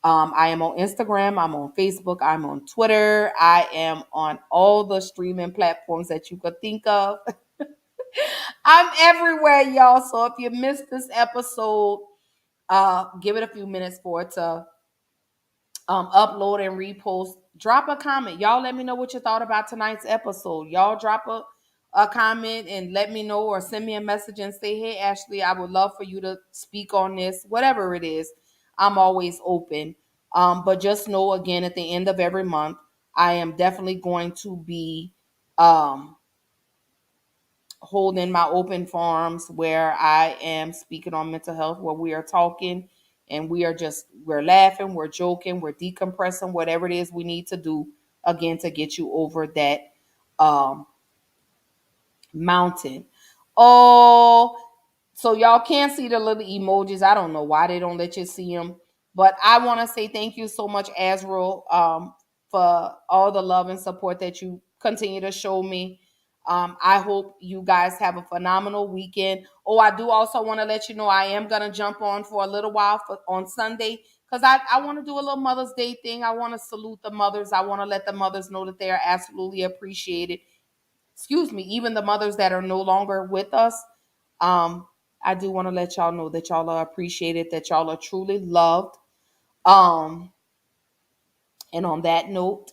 I am on Instagram. I'm on Facebook. I'm on Twitter. I am on all the streaming platforms that you could think of. I'm everywhere, y'all. So if you missed this episode, give it a few minutes for it to upload and repost. Drop a comment. Y'all let me know what you thought about tonight's episode. Y'all drop a comment and let me know, or send me a message and say, hey, Ashley, I would love for you to speak on this. Whatever it is, I'm always open. But just know, again, at the end of every month, I am definitely going to be holding my open forums where I am speaking on mental health, where we are talking and we're laughing, we're joking, we're decompressing, whatever it is we need to do, again, to get you over that mountain. Oh, so y'all can't see the little emojis. I don't know why they don't let you see them. But I want to say thank you so much, Azrael, for all the love and support that you continue to show me. I hope you guys have a phenomenal weekend. Oh, I do also want to let you know I am going to jump on for a little while on Sunday because I want to do a little Mother's Day thing. I want to salute the mothers. I want to let the mothers know that they are absolutely appreciated. Excuse me, even the mothers that are no longer with us. I do want to let y'all know that y'all are appreciated, that y'all are truly loved. And on that note,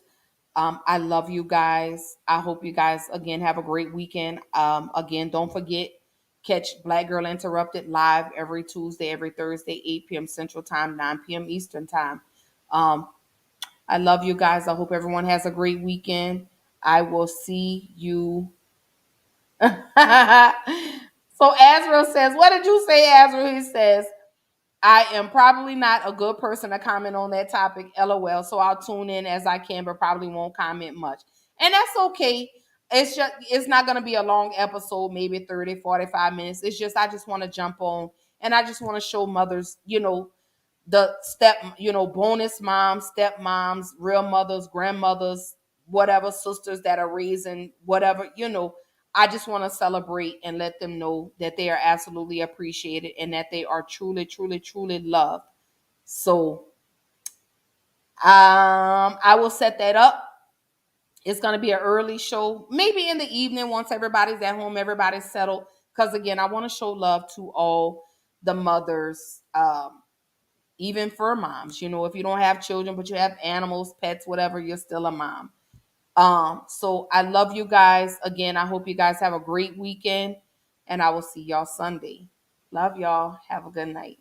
I love you guys. I hope you guys, again, have a great weekend. Again, don't forget, catch Black Girl Interrupted live every Tuesday, every Thursday, 8 p.m. Central Time, 9 p.m. Eastern Time. I love you guys. I hope everyone has a great weekend. I will see you. So Azrael says, what did you say, Azrael? He says, I am probably not a good person to comment on that topic, LOL. So I'll tune in as I can, but probably won't comment much. And that's okay. It's not going to be a long episode, maybe 30, 45 minutes. It's just, I just want to jump on and I just want to show mothers, the bonus moms, stepmoms, real mothers, grandmothers, whatever, sisters that are raising, whatever, I just want to celebrate and let them know that they are absolutely appreciated and that they are truly, truly, truly loved. So I will set that up. It's going to be an early show, maybe in the evening once everybody's at home, everybody's settled. Because again, I want to show love to all the mothers, even fur moms. If you don't have children, but you have animals, pets, whatever, you're still a mom. So I love you guys. Again, I hope you guys have a great weekend and I will see y'all Sunday. Love y'all. Have a good night.